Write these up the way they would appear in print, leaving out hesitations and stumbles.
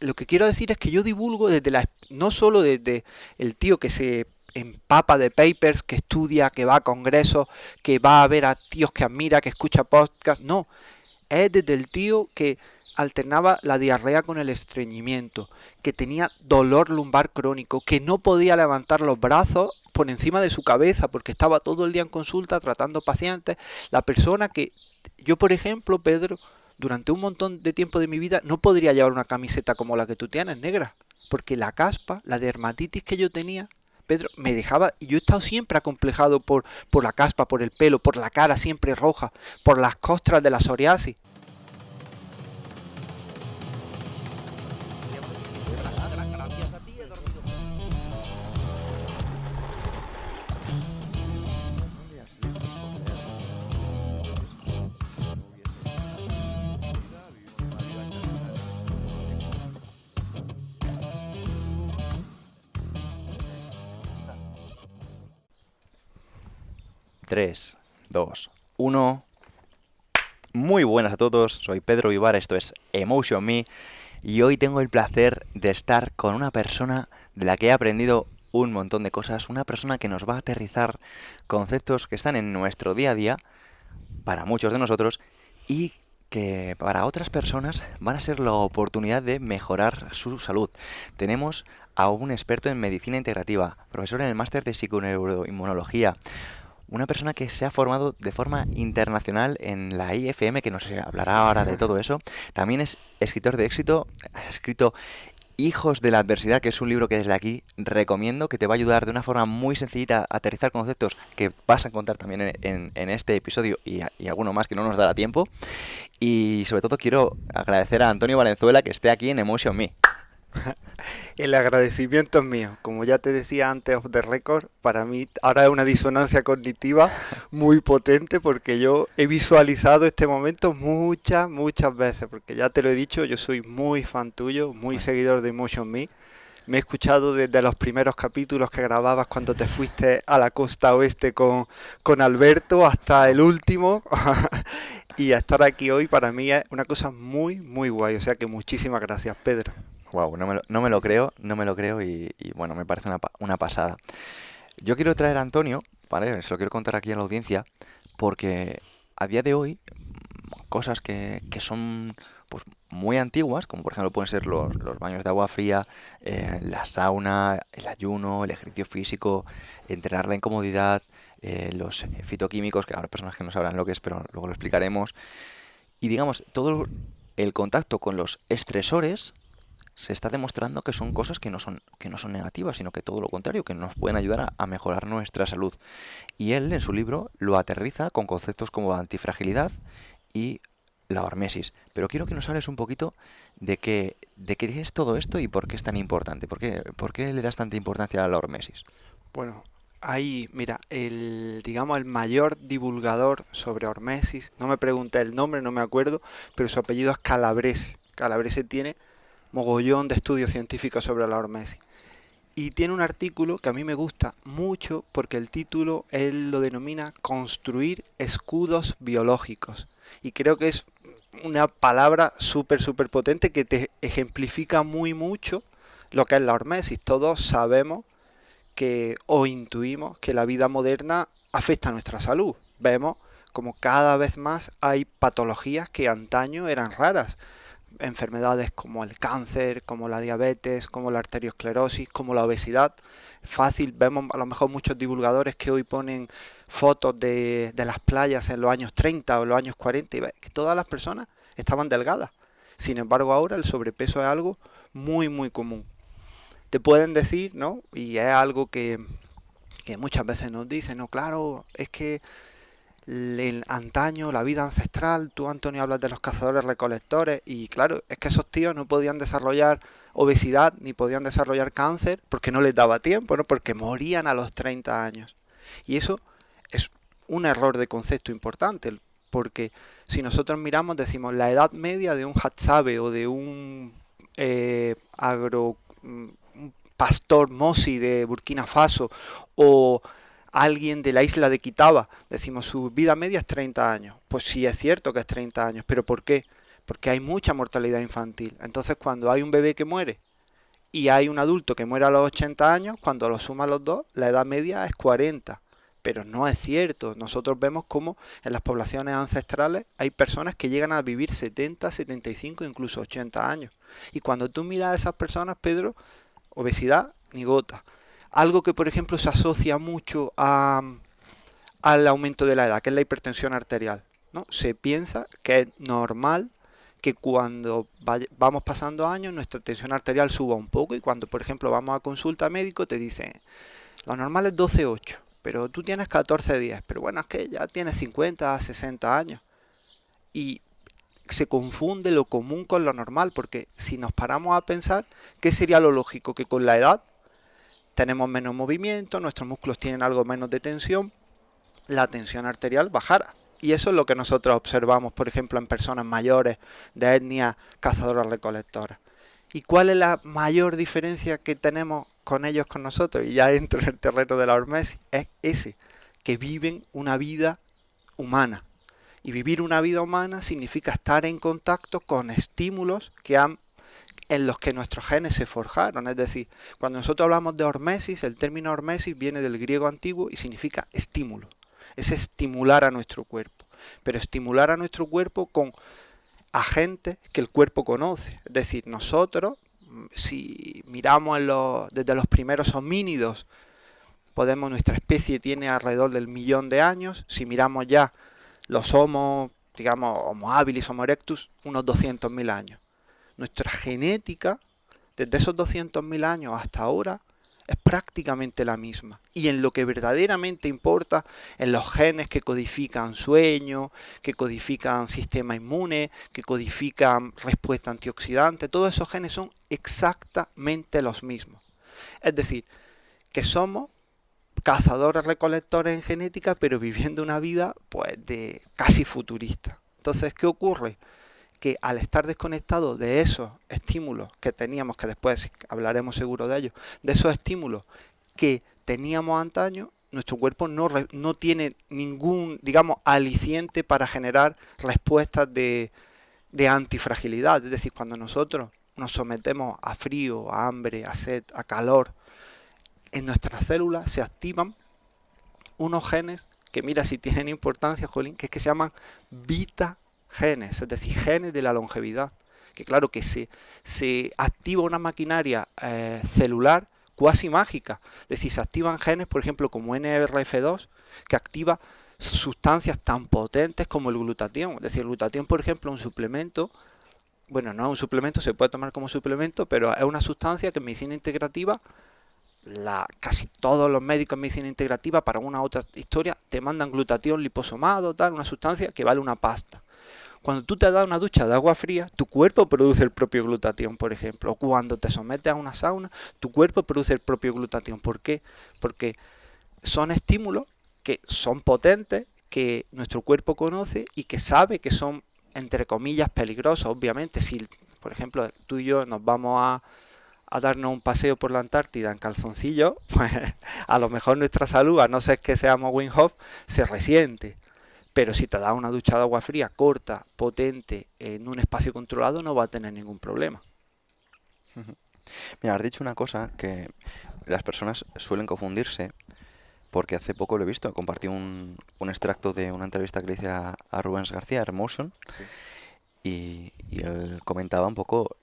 lo que quiero decir es que yo divulgo no solo desde el tío que se empapa de papers, que estudia, que va a congresos, que va a ver a tíos que admira, que escucha podcasts, no, es desde el tío que alternaba la diarrea con el estreñimiento, que tenía dolor lumbar crónico, que no podía levantar los brazos por encima de su cabeza porque estaba todo el día en consulta tratando pacientes. La persona que yo, por ejemplo, Pedro, durante un montón de tiempo de mi vida no podría llevar una camiseta como la que tú tienes, negra, porque la caspa, la dermatitis que yo tenía, Pedro, me dejaba, y yo he estado siempre acomplejado por la caspa, por el pelo, por la cara siempre roja, por las costras de la psoriasis. Gracias a ti he dormido. Tres, dos, uno. Muy buenas a todos, soy Pedro Vivar, esto es Emotion Me y hoy tengo el placer de estar con una persona de la que he aprendido un montón de cosas, una persona que nos va a aterrizar conceptos que están en nuestro día a día para muchos de nosotros y que para otras personas van a ser la oportunidad de mejorar su salud. Tenemos a un experto en medicina integrativa, profesor en el máster de psiconeuroinmunología, una persona que se ha formado de forma internacional en la IFM, que nos hablará ahora de todo eso. También es escritor de éxito, ha escrito Hijos de la Adversidad, que es un libro que desde aquí recomiendo, que te va a ayudar de una forma muy sencillita a aterrizar conceptos que vas a encontrar también en este episodio y alguno más que no nos dará tiempo. Y sobre todo quiero agradecer a Antonio Valenzuela que esté aquí en Emotion Me. El agradecimiento es mío. Como ya te decía antes of the record, para mí ahora es una disonancia cognitiva muy potente porque yo he visualizado este momento muchas, muchas veces. Porque ya te lo he dicho, yo soy muy fan tuyo, muy seguidor de Emotion Me. Me he escuchado desde los primeros capítulos que grababas cuando te fuiste a la costa oeste con Alberto hasta el último. Y estar aquí hoy para mí es una cosa muy, muy guay. O sea que muchísimas gracias, Pedro. Wow, no me lo creo, no me lo creo y bueno, me parece una pasada. Yo quiero traer a Antonio, ¿vale? Se lo quiero contar aquí a la audiencia, porque a día de hoy, cosas que son pues muy antiguas, como por ejemplo pueden ser los baños de agua fría, la sauna, el ayuno, el ejercicio físico, entrenar la incomodidad, los fitoquímicos, que habrá personas que no sabrán lo que es, pero luego lo explicaremos. Y digamos, todo el contacto con los estresores se está demostrando que son cosas que no son negativas, sino que todo lo contrario, que nos pueden ayudar a mejorar nuestra salud. Y él en su libro lo aterriza con conceptos como antifragilidad y la hormesis. Pero quiero que nos hables un poquito de qué es todo esto y por qué es tan importante. Por qué le das tanta importancia a la hormesis? Bueno, ahí, mira, digamos, el mayor divulgador sobre hormesis, no me pregunté el nombre, no me acuerdo, pero su apellido es Calabrese. Calabrese tiene mogollón de estudios científicos sobre la hormesis. Y tiene un artículo que a mí me gusta mucho porque el título él lo denomina Construir escudos biológicos. Y creo que es una palabra súper, súper potente que te ejemplifica muy mucho lo que es la hormesis. Todos sabemos que o intuimos que la vida moderna afecta a nuestra salud. Vemos como cada vez más hay patologías que antaño eran raras. Enfermedades como el cáncer, como la diabetes, como la arteriosclerosis, como la obesidad. Fácil, vemos a lo mejor muchos divulgadores que hoy ponen fotos de las playas en los años 30 o los años 40 y ves que todas las personas estaban delgadas. Sin embargo, ahora el sobrepeso es algo muy, muy común. Te pueden decir, ¿no? Y es algo que muchas veces nos dicen, no, claro, es que el antaño, la vida ancestral, tú Antonio hablas de los cazadores recolectores y claro, es que esos tíos no podían desarrollar obesidad ni podían desarrollar cáncer porque no les daba tiempo, ¿no? Porque morían a los 30 años. Y eso es un error de concepto importante, porque si nosotros miramos, decimos la edad media de un Hadzabe o de un agro un pastor Mosi de Burkina Faso o alguien de la isla de Kitaba, decimos su vida media es 30 años. Pues sí es cierto que es 30 años, pero ¿por qué? porque hay mucha mortalidad infantil. Entonces, cuando hay un bebé que muere y hay un adulto que muere a los 80 años, cuando lo suman los dos, la edad media es 40. Pero no es cierto. Nosotros vemos como en las poblaciones ancestrales hay personas que llegan a vivir 70, 75, incluso 80 años. Y cuando tú miras a esas personas, Pedro, obesidad ni gota. Algo que, por ejemplo, se asocia mucho al aumento de la edad, que es la hipertensión arterial, ¿no? Se piensa que es normal que cuando vamos pasando años nuestra tensión arterial suba un poco y cuando, por ejemplo, vamos a consulta médico te dicen, lo normal es 12,8, pero tú tienes 14,10, pero bueno, es que ya tienes 50, 60 años. Y se confunde lo común con lo normal, porque si nos paramos a pensar, ¿qué sería lo lógico? Que con la edad tenemos menos movimiento, nuestros músculos tienen algo menos de tensión, la tensión arterial bajara. Y eso es lo que nosotros observamos, por ejemplo, en personas mayores de etnia cazadoras-recolectoras. ¿Y cuál es la mayor diferencia que tenemos con ellos, con nosotros? Y ya entro en el terreno de la hormesis. Es ese, que viven una vida humana. Y vivir una vida humana significa estar en contacto con estímulos en los que nuestros genes se forjaron. Es decir, cuando nosotros hablamos de hormesis, el término hormesis viene del griego antiguo y significa estímulo. Es estimular a nuestro cuerpo. Pero estimular a nuestro cuerpo con agentes que el cuerpo conoce. Es decir, nosotros, si miramos desde los primeros homínidos, nuestra especie tiene alrededor del 1.000.000 de años. Si miramos ya los digamos, Homo habilis, Homo erectus, unos 200.000 años. Nuestra genética, desde esos 200.000 años hasta ahora, es prácticamente la misma. Y en lo que verdaderamente importa, en los genes que codifican sueño, que codifican sistema inmune, que codifican respuesta antioxidante, todos esos genes son exactamente los mismos. Es decir, que somos cazadores recolectores en genética, pero viviendo una vida pues de casi futurista. Entonces, ¿qué ocurre? Que al estar desconectados de esos estímulos que teníamos, que después hablaremos seguro de ellos, de esos estímulos que teníamos antaño, nuestro cuerpo no tiene ningún, digamos, aliciente para generar respuestas de antifragilidad. Es decir, cuando nosotros nos sometemos a frío, a hambre, a sed, a calor, en nuestras células se activan unos genes que mira si tienen importancia, Jolín, que es que se llaman genes, es decir, genes de la longevidad. Que claro que se activa una maquinaria celular cuasi mágica. Es decir, se activan genes, por ejemplo, como NRF2, que activa sustancias tan potentes como el glutatión. Es decir, el glutatión, por ejemplo, es un suplemento. Bueno, no es un suplemento, se puede tomar como suplemento, pero es una sustancia que en medicina integrativa casi todos los médicos en medicina integrativa para una otra historia te mandan glutatión liposomado, tal, una sustancia que vale una pasta. Cuando tú te das una ducha de agua fría, tu cuerpo produce el propio glutatión, por ejemplo. O cuando te sometes a una sauna, tu cuerpo produce el propio glutatión. ¿Por qué? Porque son estímulos que son potentes, que nuestro cuerpo conoce y que sabe que son, entre comillas, peligrosos. Obviamente, si, por ejemplo, tú y yo nos vamos a darnos un paseo por la Antártida en calzoncillos, pues a lo mejor nuestra salud, a no ser que seamos Wim Hof, se resiente. Pero si te das una ducha de agua fría corta, potente, en un espacio controlado, no va a tener ningún problema. Mira, has dicho una cosa que las personas suelen confundirse, porque hace poco lo he visto, compartí un extracto de una entrevista que le hice a Rubens García, Emotion, Sí. y él comentaba un poco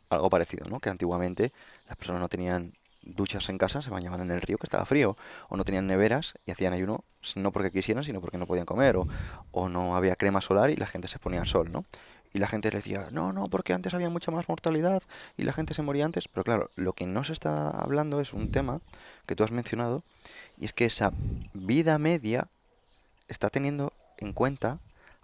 algo parecido, ¿no? Que antiguamente las personas no tenían duchas en casa, se bañaban en el río que estaba frío, o no tenían neveras y hacían ayuno no porque quisieran, sino porque no podían comer, o no había crema solar y la gente se ponía al sol, ¿no? Y la gente le decía, no, no, porque antes había mucha más mortalidad y la gente se moría antes. Pero claro, lo que no se está hablando es un tema que tú has mencionado, y es que esa vida media está teniendo en cuenta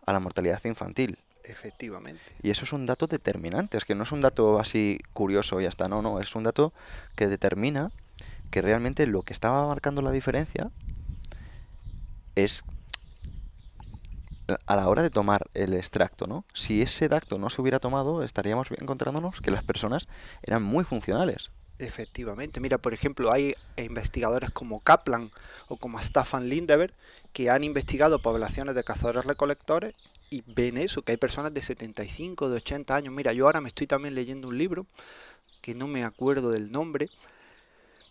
a la mortalidad infantil. Efectivamente. Y eso es un dato determinante, es que no es un dato así curioso y ya está, no, no, es un dato que determina que realmente lo que estaba marcando la diferencia es a la hora de tomar el extracto, ¿no? Si ese dato no se hubiera tomado, estaríamos encontrándonos que las personas eran muy funcionales. Efectivamente, mira, por ejemplo, hay investigadores como Kaplan o como Staffan Lindeberg que han investigado poblaciones de cazadores-recolectores y ven eso, que hay personas de 75, de 80 años. Mira, yo ahora me estoy también leyendo un libro que no me acuerdo del nombre,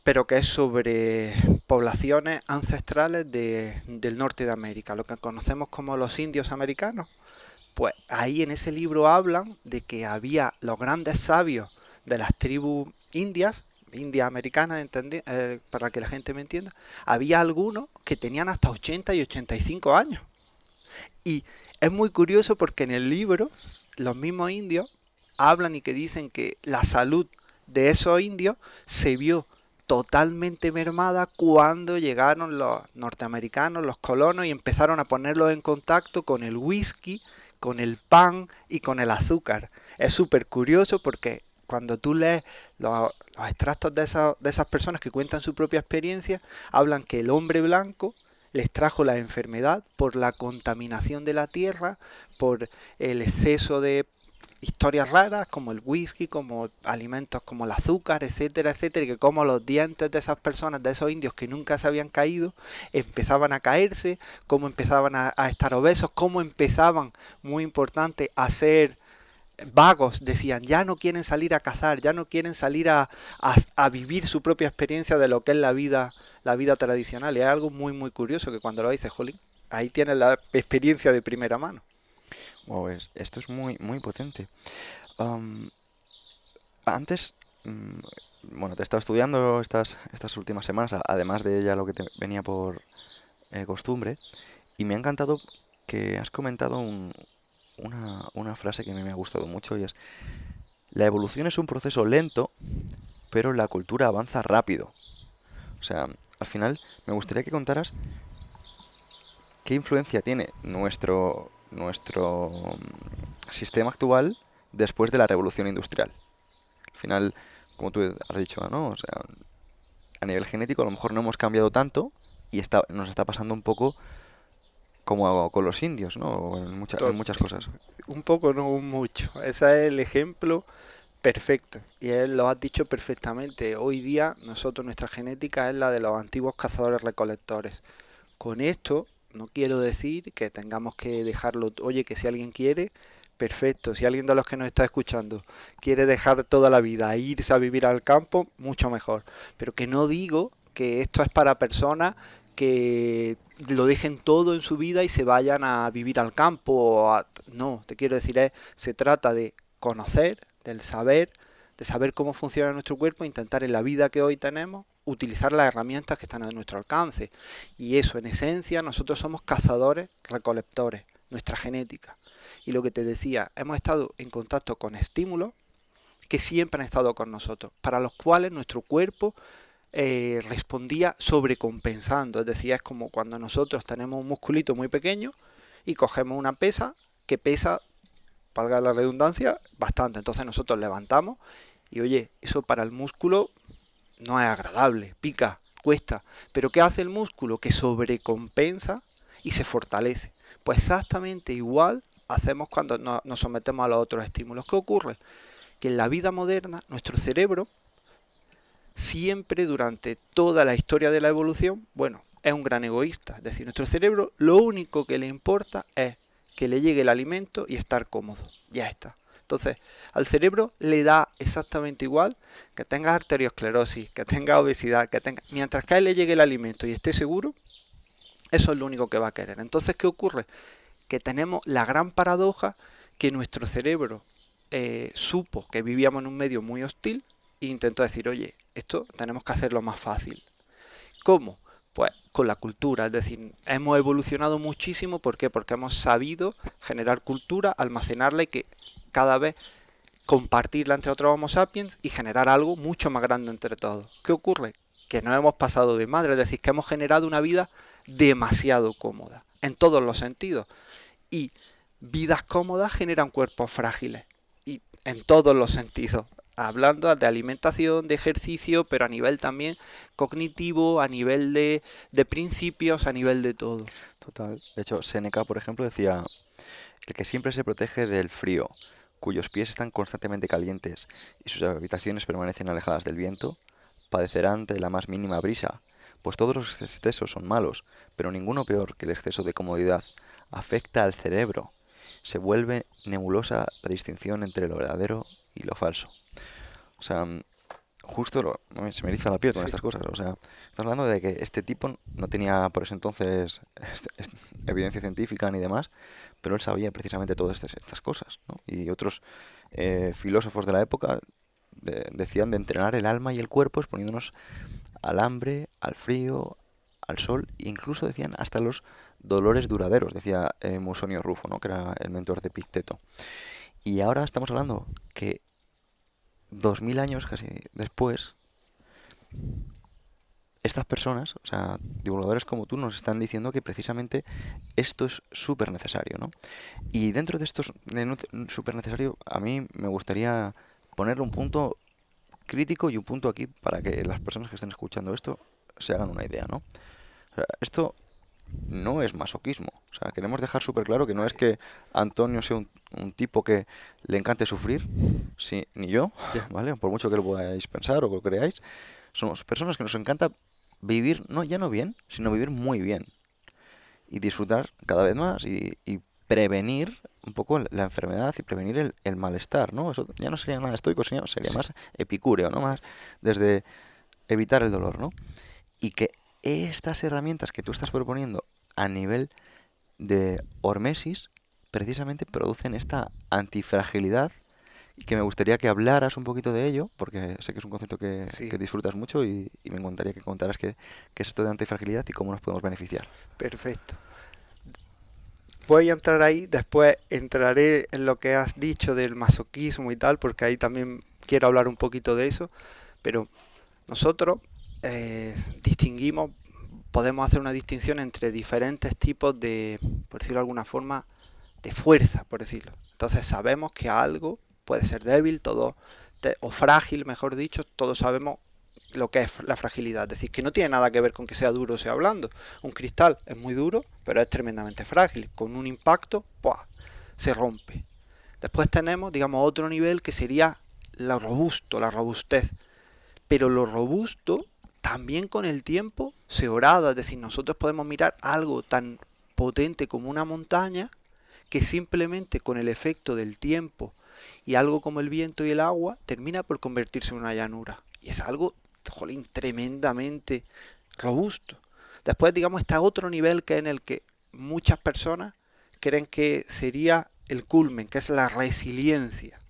pero que es sobre poblaciones ancestrales del norte de América, lo que conocemos como los indios americanos. Pues ahí en ese libro hablan de que había los grandes sabios de las tribus indias americanas, para que la gente me entienda, había algunos que tenían hasta 80 y 85 años. Y es muy curioso porque en el libro los mismos indios hablan y que dicen que la salud de esos indios se vio totalmente mermada cuando llegaron los norteamericanos, los colonos, y empezaron a ponerlos en contacto con el whisky, con el pan y con el azúcar. Es súper curioso porque cuando tú lees los extractos de esas personas que cuentan su propia experiencia, hablan que el hombre blanco les trajo la enfermedad por la contaminación de la tierra, por el exceso de historias raras como el whisky, como alimentos como el azúcar, etcétera, etcétera, y que como los dientes de esas personas, de esos indios que nunca se habían caído, empezaban a caerse, cómo empezaban a estar obesos, cómo empezaban, muy importante, a ser vagos, decían, ya no quieren salir a cazar, ya no quieren salir a vivir su propia experiencia de lo que es la vida tradicional. Y es algo muy, muy curioso que cuando lo dices, jolín, ahí tienes la experiencia de primera mano. Wow, esto es muy, muy potente. Am, Antes, bueno, te he estado estudiando estas últimas semanas, además de ya lo que te venía por costumbre, y me ha encantado que has comentado una frase que me ha gustado mucho y es, la evolución es un proceso lento, pero la cultura avanza rápido. O sea, al final me gustaría que contaras qué influencia tiene nuestro sistema actual después de la revolución industrial. Al final, como tú has dicho, ¿no? O sea, a nivel genético a lo mejor no hemos cambiado tanto y nos está pasando un poco como con los indios, ¿no? O en To- muchas cosas. un poco, no un mucho. Ese es el ejemplo perfecto. Y él lo has dicho perfectamente. Hoy día nosotros, nuestra genética es la de los antiguos cazadores-recolectores. Con esto no quiero decir que tengamos que dejarlo, oye, que si alguien quiere, perfecto, si alguien de los que nos está escuchando quiere dejar toda la vida e irse a vivir al campo, mucho mejor. Pero que no digo que esto es para personas que lo dejen todo en su vida y se vayan a vivir al campo. No, te quiero decir, se trata de conocer, del saber, de saber cómo funciona nuestro cuerpo, intentar en la vida que hoy tenemos utilizar las herramientas que están a nuestro alcance. Y eso, en esencia, nosotros somos cazadores, recolectores, nuestra genética. Y lo que te decía, hemos estado en contacto con estímulos que siempre han estado con nosotros, para los cuales nuestro cuerpo respondía sobrecompensando. Es decir, es como cuando nosotros tenemos un musculito muy pequeño y cogemos una pesa que pesa, valga la redundancia, bastante. Entonces nosotros levantamos y oye, eso para el músculo no es agradable, pica, cuesta. Pero ¿qué hace el músculo? Que sobrecompensa y se fortalece. Pues exactamente igual hacemos cuando nos sometemos a los otros estímulos. ¿Qué ocurre? Que en la vida moderna nuestro cerebro siempre durante toda la historia de la evolución, bueno, es un gran egoísta. Es decir, nuestro cerebro lo único que le importa es que le llegue el alimento y estar cómodo. Ya está. Entonces, al cerebro le da exactamente igual que tenga arteriosclerosis, que tenga obesidad, mientras que a él le llegue el alimento y esté seguro, eso es lo único que va a querer. Entonces, ¿qué ocurre? Que tenemos la gran paradoja que nuestro cerebro supo que vivíamos en un medio muy hostil e intentó decir, oye, esto tenemos que hacerlo más fácil. ¿Cómo? Pues con la cultura, es decir, hemos evolucionado muchísimo, ¿por qué? Porque hemos sabido generar cultura, almacenarla y que cada vez compartirla entre otros Homo sapiens y generar algo mucho más grande entre todos. ¿Qué ocurre? Que no hemos pasado de madre, es decir, que hemos generado una vida demasiado cómoda, en todos los sentidos. Y vidas cómodas generan cuerpos frágiles, y en todos los sentidos. Hablando de alimentación, de ejercicio, pero a nivel también cognitivo, a nivel de principios, a nivel de todo. Total. De hecho, Seneca, por ejemplo, decía, el que siempre se protege del frío cuyos pies están constantemente calientes y sus habitaciones permanecen alejadas del viento, padecerán de la más mínima brisa, pues todos los excesos son malos, pero ninguno peor que el exceso de comodidad. Afecta al cerebro. Se vuelve nebulosa la distinción entre lo verdadero y lo falso. O sea, justo se me eriza la piel con Sí, estas cosas. O sea, estás hablando de que este tipo no tenía por ese entonces evidencia científica ni demás, pero él sabía precisamente todas estas cosas, ¿no? Y otros filósofos de la época decían de entrenar el alma y el cuerpo exponiéndonos al hambre, al frío, al sol, e incluso decían hasta los dolores duraderos, decía Musonio Rufo, ¿no? Que era el mentor de Epicteto. Y ahora estamos hablando que 2000 años casi después, estas personas, o sea, divulgadores como tú, nos están diciendo que precisamente esto es súper necesario, ¿no? Y dentro de esto súper necesario, a mí me gustaría ponerle un punto crítico y un punto aquí para que las personas que estén escuchando esto se hagan una idea, ¿no? O sea, esto no es masoquismo. O sea, queremos dejar súper claro que no es vale, que Antonio sea un tipo que le encante sufrir, sí, ni yo, ya. ¿vale? Por mucho que lo podáis pensar o que lo creáis, somos personas que nos encanta vivir, no, ya no bien, sino vivir muy bien y disfrutar cada vez más y prevenir un poco la enfermedad y prevenir el malestar, ¿no? Eso ya no sería nada estoico, sería Sí, más epicúreo, ¿no? Más desde evitar el dolor, ¿no? Y que estas herramientas que tú estás proponiendo a nivel de hormesis precisamente producen esta antifragilidad y que me gustaría que hablaras un poquito de ello, porque sé que es un concepto que sí, disfrutas mucho y me encantaría que contaras qué es esto de antifragilidad y cómo nos podemos beneficiar. perfecto. Voy a entrar ahí, después entraré en lo que has dicho del masoquismo y tal, porque ahí también quiero hablar un poquito de eso, pero nosotros distinguimos, podemos hacer una distinción entre diferentes tipos de, por decirlo de alguna forma, de fuerza, por decirlo. Entonces sabemos que algo puede ser débil, o frágil, mejor dicho, todos sabemos lo que es la fragilidad. Es decir, que no tiene nada que ver con que sea duro o sea blando. Un cristal es muy duro, pero es tremendamente frágil. Con un impacto, ¡pua!, se rompe. Después tenemos, digamos, otro nivel que sería lo robusto, la robustez. Pero lo robusto también con el tiempo se horada. Es decir, nosotros podemos mirar algo tan potente como una montaña que simplemente con el efecto del tiempo y algo como el viento y el agua termina por convertirse en una llanura. Y es algo, jolín, tremendamente robusto. Después, digamos, está otro nivel que en el que muchas personas creen que sería el culmen, que es la resiliencia.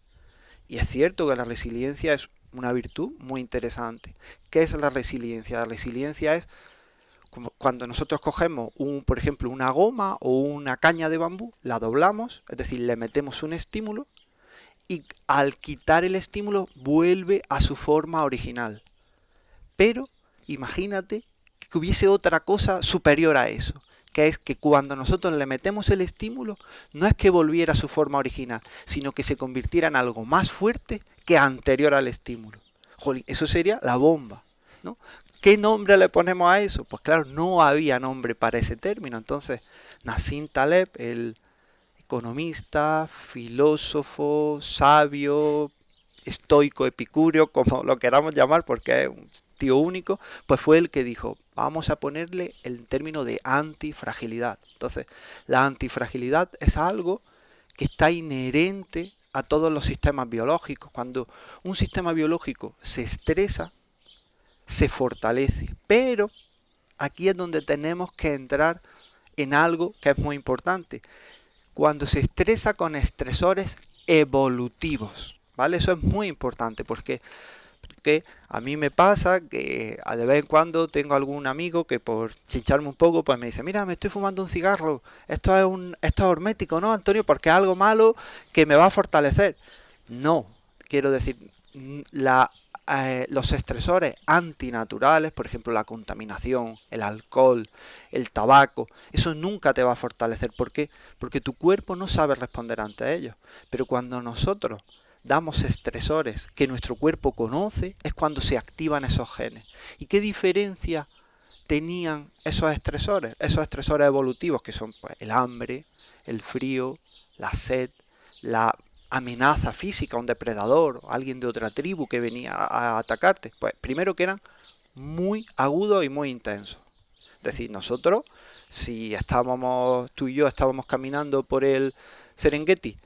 Y es cierto que la resiliencia es una virtud muy interesante. ¿Qué es la resiliencia? La resiliencia es como cuando nosotros cogemos, por ejemplo, una goma o una caña de bambú, la doblamos, es decir, le metemos un estímulo y al quitar el estímulo vuelve a su forma original. Pero imagínate que hubiese otra cosa superior a eso, que es que cuando nosotros le metemos el estímulo, no es que volviera a su forma original, sino que se convirtiera en algo más fuerte que anterior al estímulo. Jolín, eso sería la bomba, ¿no? ¿Qué nombre le ponemos a eso? Pues claro, no había nombre para ese término. Entonces, Nassim Taleb, el economista, filósofo, sabio, estoico, epicúreo, como lo queramos llamar, porque es un tío único, pues fue el que dijo, vamos a ponerle el término de antifragilidad. Entonces, la antifragilidad es algo que está inherente a todos los sistemas biológicos. Cuando un sistema biológico se estresa, se fortalece. Pero aquí es donde tenemos que entrar en algo que es muy importante. Cuando se estresa con estresores evolutivos, ¿vale? Eso es muy importante porque a mí me pasa que de vez en cuando tengo algún amigo que por chincharme un poco pues me dice, mira, me estoy fumando un cigarro, esto es hormético, ¿no, Antonio? Porque es algo malo que me va a fortalecer. No, quiero decir, los estresores antinaturales, por ejemplo la contaminación, el alcohol, el tabaco, eso nunca te va a fortalecer. ¿Por qué? Porque tu cuerpo no sabe responder ante ellos. Pero cuando nosotros damos estresores que nuestro cuerpo conoce, es cuando se activan esos genes. ¿Y qué diferencia tenían esos estresores? Esos estresores evolutivos que son pues, el hambre, el frío, la sed, la amenaza física, un depredador, o alguien de otra tribu que venía a atacarte, pues primero que eran muy agudos y muy intensos. Es decir, nosotros, si estábamos, tú y yo estábamos caminando por el Serengeti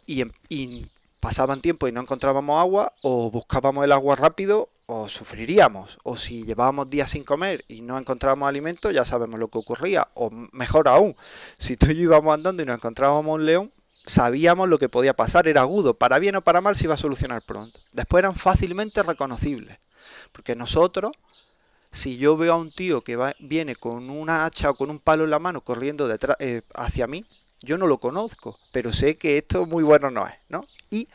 y pasaban tiempo y no encontrábamos agua, o buscábamos el agua rápido, o sufriríamos. O si llevábamos días sin comer y no encontrábamos alimento, ya sabemos lo que ocurría. O mejor aún, si tú y yo íbamos andando y nos encontrábamos un león, sabíamos lo que podía pasar, era agudo, para bien o para mal se iba a solucionar pronto. Después eran fácilmente reconocibles, porque nosotros, si yo veo a un tío que viene con una hacha o con un palo en la mano corriendo detrás, hacia mí, yo no lo conozco, pero sé que esto muy bueno no es, ¿no? Y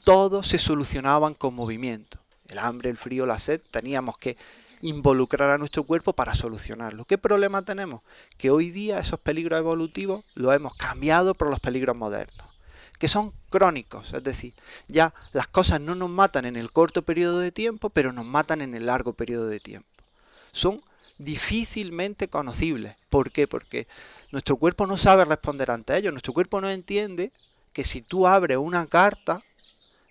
todos se solucionaban con movimiento. El hambre, el frío, la sed, teníamos que involucrar a nuestro cuerpo para solucionarlo. ¿Qué problema tenemos? Que hoy día esos peligros evolutivos los hemos cambiado por los peligros modernos, que son crónicos, es decir, ya las cosas no nos matan en el corto periodo de tiempo, pero nos matan en el largo periodo de tiempo. Son difícilmente conocibles. ¿Por qué? Porque nuestro cuerpo no sabe responder ante ellos. Nuestro cuerpo no entiende que si tú abres una carta,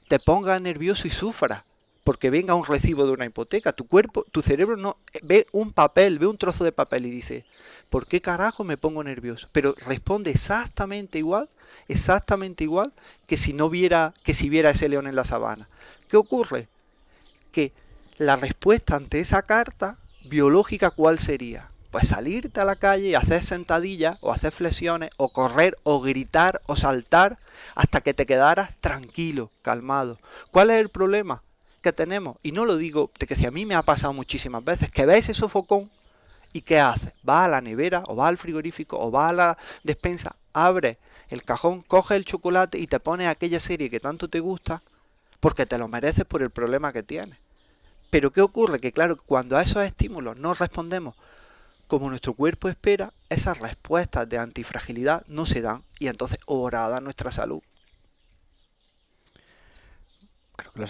te pongas nervioso y sufras porque venga un recibo de una hipoteca. Tu cuerpo, tu cerebro no ve un papel, ve un trozo de papel y dice, ¿por qué carajo me pongo nervioso? Pero responde exactamente igual que si no viera, que si viera ese león en la sabana. ¿Qué ocurre? Que la respuesta ante esa carta biológica, ¿cuál sería? Pues salirte a la calle y hacer sentadillas o hacer flexiones o correr o gritar o saltar hasta que te quedaras tranquilo, calmado. ¿Cuál es el problema que tenemos? Y no lo digo, de que si a mí me ha pasado muchísimas veces, que ves ese sofocón y ¿qué haces? Vas a la nevera o vas al frigorífico o vas a la despensa, abres el cajón, coges el chocolate y te pones aquella serie que tanto te gusta porque te lo mereces por el problema que tienes. Pero ¿qué ocurre? Que claro, cuando a esos estímulos no respondemos como nuestro cuerpo espera, esas respuestas de antifragilidad no se dan y entonces orada nuestra salud. Creo que lo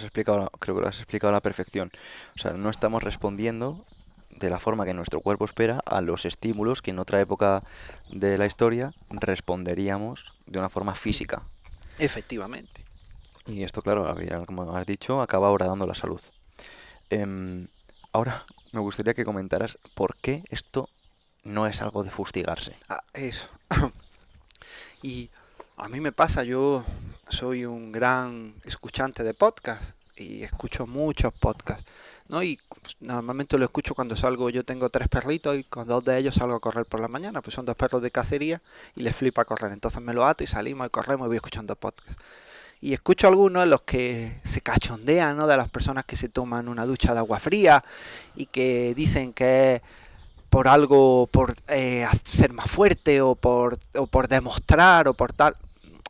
has explicado a la perfección. O sea, no estamos respondiendo de la forma que nuestro cuerpo espera a los estímulos que en otra época de la historia responderíamos de una forma física. Efectivamente. Y esto, claro, como has dicho, acaba ahora dando la salud. Em, Ahora me gustaría que comentaras por qué esto no es algo de fustigarse. Ah, eso. Y a mí me pasa, yo soy un gran escuchante de podcasts y escucho muchos podcasts, ¿no? Y pues, normalmente lo escucho cuando salgo, yo tengo 3 perritos y con 2 de ellos salgo a correr por la mañana, pues son 2 perros de cacería y les flipa correr, entonces me lo ato y salimos y corremos y voy escuchando podcasts. Y escucho algunos en los que se cachondean, ¿no? De las personas que se toman una ducha de agua fría y que dicen que es por algo, por ser más fuerte o por demostrar o por tal.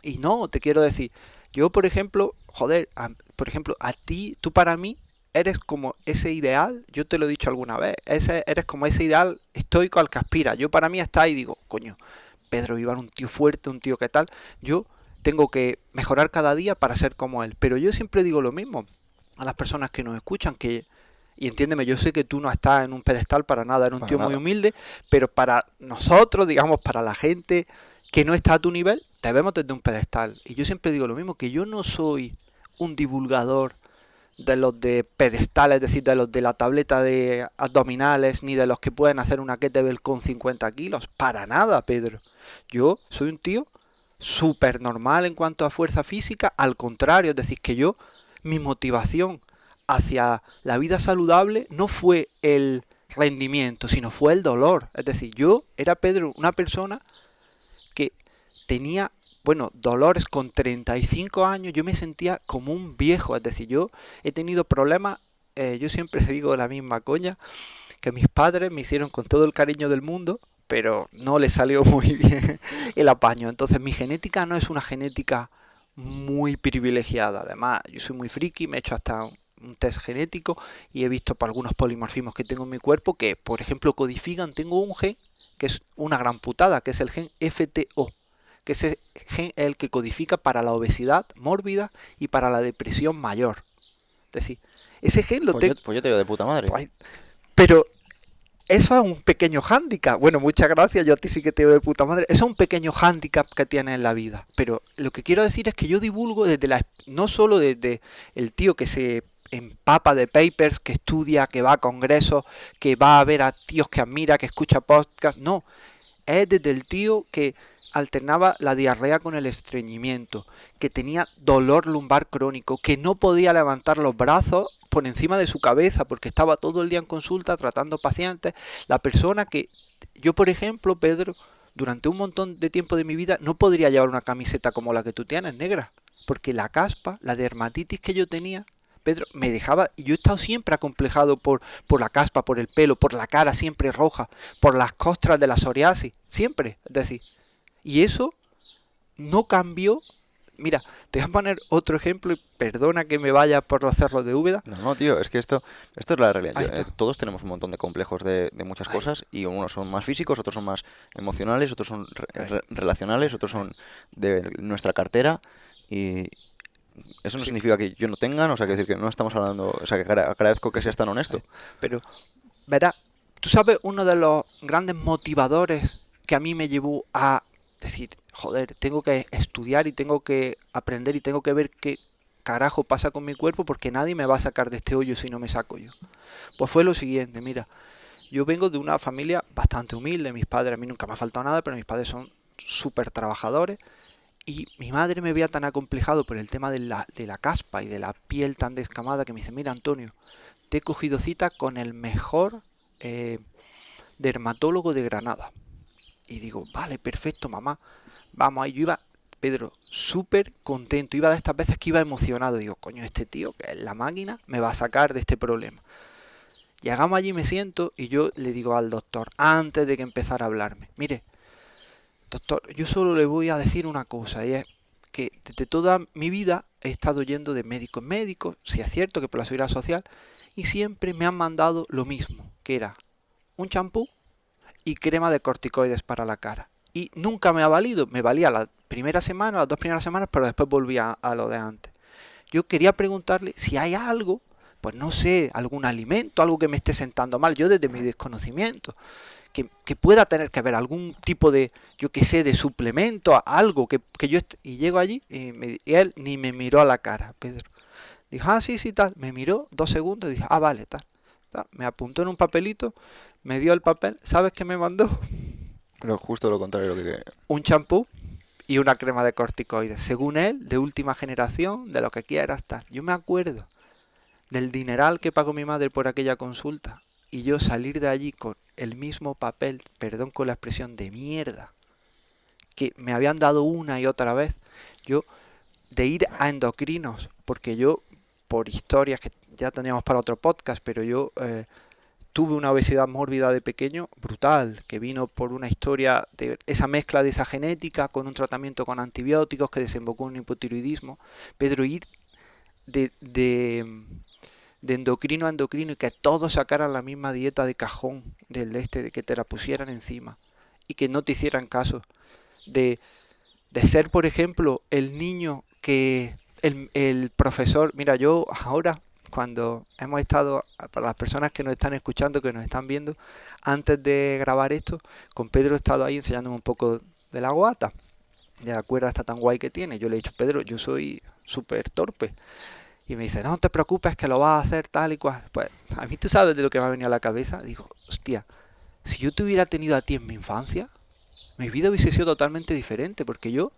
Y no, te quiero decir, yo por ejemplo, joder, por ejemplo, a ti, tú para mí eres como ese ideal, yo te lo he dicho alguna vez, eres como ese ideal estoico al que aspira. Yo para mí está y digo, coño, Pedro Vivar, un tío fuerte, un tío que tal, yo tengo que mejorar cada día para ser como él. Pero yo siempre digo lo mismo a las personas que nos escuchan, y entiéndeme, yo sé que tú no estás en un pedestal para nada, eres un Para tío muy nada. humilde, pero para nosotros, digamos, para la gente que no está a tu nivel, te vemos desde un pedestal. Y yo siempre digo lo mismo, que yo no soy un divulgador de los de pedestal, es decir, de los de la tableta de abdominales, ni de los que pueden hacer una kettlebell con 50 kilos. Para nada, Pedro. Yo soy un tío súper normal en cuanto a fuerza física, al contrario, es decir, que yo, mi motivación hacia la vida saludable no fue el rendimiento, sino fue el dolor. Es decir, yo era, Pedro, una persona que tenía, bueno, dolores con 35 años, yo me sentía como un viejo, es decir, yo he tenido problemas, yo siempre digo la misma coña, que mis padres me hicieron con todo el cariño del mundo, pero no les salió muy bien el apaño. Entonces mi genética no es una genética muy privilegiada. Además, yo soy muy friki, me he hecho hasta un test genético y he visto por algunos polimorfismos que tengo en mi cuerpo que, por ejemplo, codifican, tengo un gen que es una gran putada, que es el gen FTO, que es el gen el que codifica para la obesidad mórbida y para la depresión mayor. Es decir, ese gen lo tengo. Pues yo te veo de puta madre. Pero eso es un pequeño hándicap. Bueno, muchas gracias, yo a ti sí que te veo de puta madre. Eso es un pequeño hándicap que tienes en la vida. Pero lo que quiero decir es que yo divulgo desde no solo desde el tío que se empapa de papers, que estudia, que va a congresos, que va a ver a tíos que admira, que escucha podcasts. No, es desde el tío que alternaba la diarrea con el estreñimiento, que tenía dolor lumbar crónico, que no podía levantar los brazos por encima de su cabeza porque estaba todo el día en consulta tratando pacientes. La persona que yo, por ejemplo, Pedro, durante un montón de tiempo de mi vida no podría llevar una camiseta como la que tú tienes, negra, porque la caspa, la dermatitis que yo tenía, Pedro, me dejaba, y yo he estado siempre acomplejado por la caspa, por el pelo, por la cara siempre roja, por las costras de la psoriasis, siempre, es decir, y eso no cambió. Mira, te voy a poner otro ejemplo y perdona que me vaya por los cerros de Úbeda. No, no, tío, es que esto es la realidad. Ahí está, Todos tenemos un montón de complejos de muchas ahí, cosas y unos son más físicos, otros son más emocionales, otros son ahí, relacionales, otros ahí, son de nuestra cartera y eso no sí, significa que yo no tenga, o sea, que decir que no estamos hablando, o sea, que agradezco que sí, seas tan honesto. ahí. Pero, verás, tú sabes, uno de los grandes motivadores que a mí me llevó a decir, joder, tengo que estudiar y tengo que aprender y tengo que ver qué carajo pasa con mi cuerpo porque nadie me va a sacar de este hoyo si no me saco yo. Pues fue lo siguiente, mira, yo vengo de una familia bastante humilde, mis padres, a mí nunca me ha faltado nada, pero mis padres son súper trabajadores y mi madre me veía tan acomplejado por el tema de la caspa y de la piel tan descamada que me dice, mira Antonio, te he cogido cita con el mejor eh, dermatólogo de Granada. Y digo, vale, perfecto, mamá. Vamos, ahí yo iba, Pedro, súper contento. Iba de estas veces que iba emocionado. Digo, coño, este tío, que es la máquina, me va a sacar de este problema. Llegamos allí, me siento y yo le digo al doctor, antes de que empezara a hablarme, mire, doctor, yo solo le voy a decir una cosa, y es que desde toda mi vida he estado yendo de médico en médico, si es cierto que por la seguridad social, y siempre me han mandado lo mismo, que era un champú y crema de corticoides para la cara. Y nunca me ha valido, me valía la primera semana, las 2 primeras semanas, pero después volvía a lo de antes. Yo quería preguntarle si hay algo, pues no sé, algún alimento, algo que me esté sentando mal, yo desde mi desconocimiento, que pueda tener que ver algún tipo de, yo que sé, de suplemento, algo que yo... Y llego allí y él ni me miró a la cara, Pedro. Dijo, ah, sí, sí, tal. Me miró 2 segundos y dije, ah, vale, tal. Me apuntó en un papelito, me dio el papel, ¿sabes qué me mandó? Pero justo lo contrario que... Un champú y una crema de corticoides, según él, de última generación, de lo que quieras, tal. Yo me acuerdo del dineral que pagó mi madre por aquella consulta y yo salir de allí con el mismo papel, perdón con la expresión, de mierda, que me habían dado una y otra vez, yo, de ir a endocrinos, porque yo, por historias que ya teníamos para otro podcast, pero yo tuve una obesidad mórbida de pequeño brutal, que vino por una historia de esa mezcla de esa genética con un tratamiento con antibióticos que desembocó en un hipotiroidismo. Pedro, ir de, de, de endocrino a endocrino y que todos sacaran la misma dieta de cajón del este, de que te la pusieran encima y que no te hicieran caso. De, de ser, por ejemplo, el niño que el profesor, mira, yo ahora cuando hemos estado, para las personas que nos están escuchando, que nos están viendo, antes de grabar esto, con Pedro he estado ahí enseñándome un poco de la guata, de la cuerda está tan guay que tiene. Yo le he dicho, Pedro, yo soy súper torpe. Y me dice, no te preocupes que lo vas a hacer tal y cual. Pues a mí tú sabes de lo que me ha venido a la cabeza. Digo, hostia, si yo te hubiera tenido a ti en mi infancia, mi vida hubiese sido totalmente diferente, porque yo,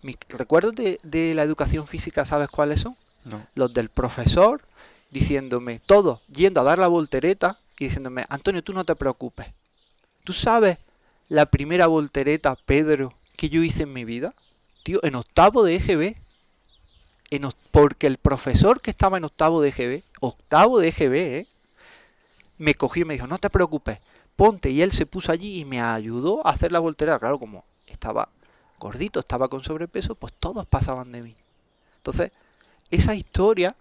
mis recuerdos de la educación física, ¿sabes cuáles son? No. Los del profesor diciéndome, todo, yendo a dar la voltereta y diciéndome, Antonio, tú no te preocupes. ¿Tú sabes la primera voltereta, Pedro, que yo hice en mi vida? Tío, en octavo de EGB. Porque el profesor que estaba en octavo de EGB, me cogió y me dijo, no te preocupes, ponte. Y él se puso allí y me ayudó a hacer la voltereta. Claro, como estaba gordito, estaba con sobrepeso, pues todos pasaban de mí. Entonces, esa historia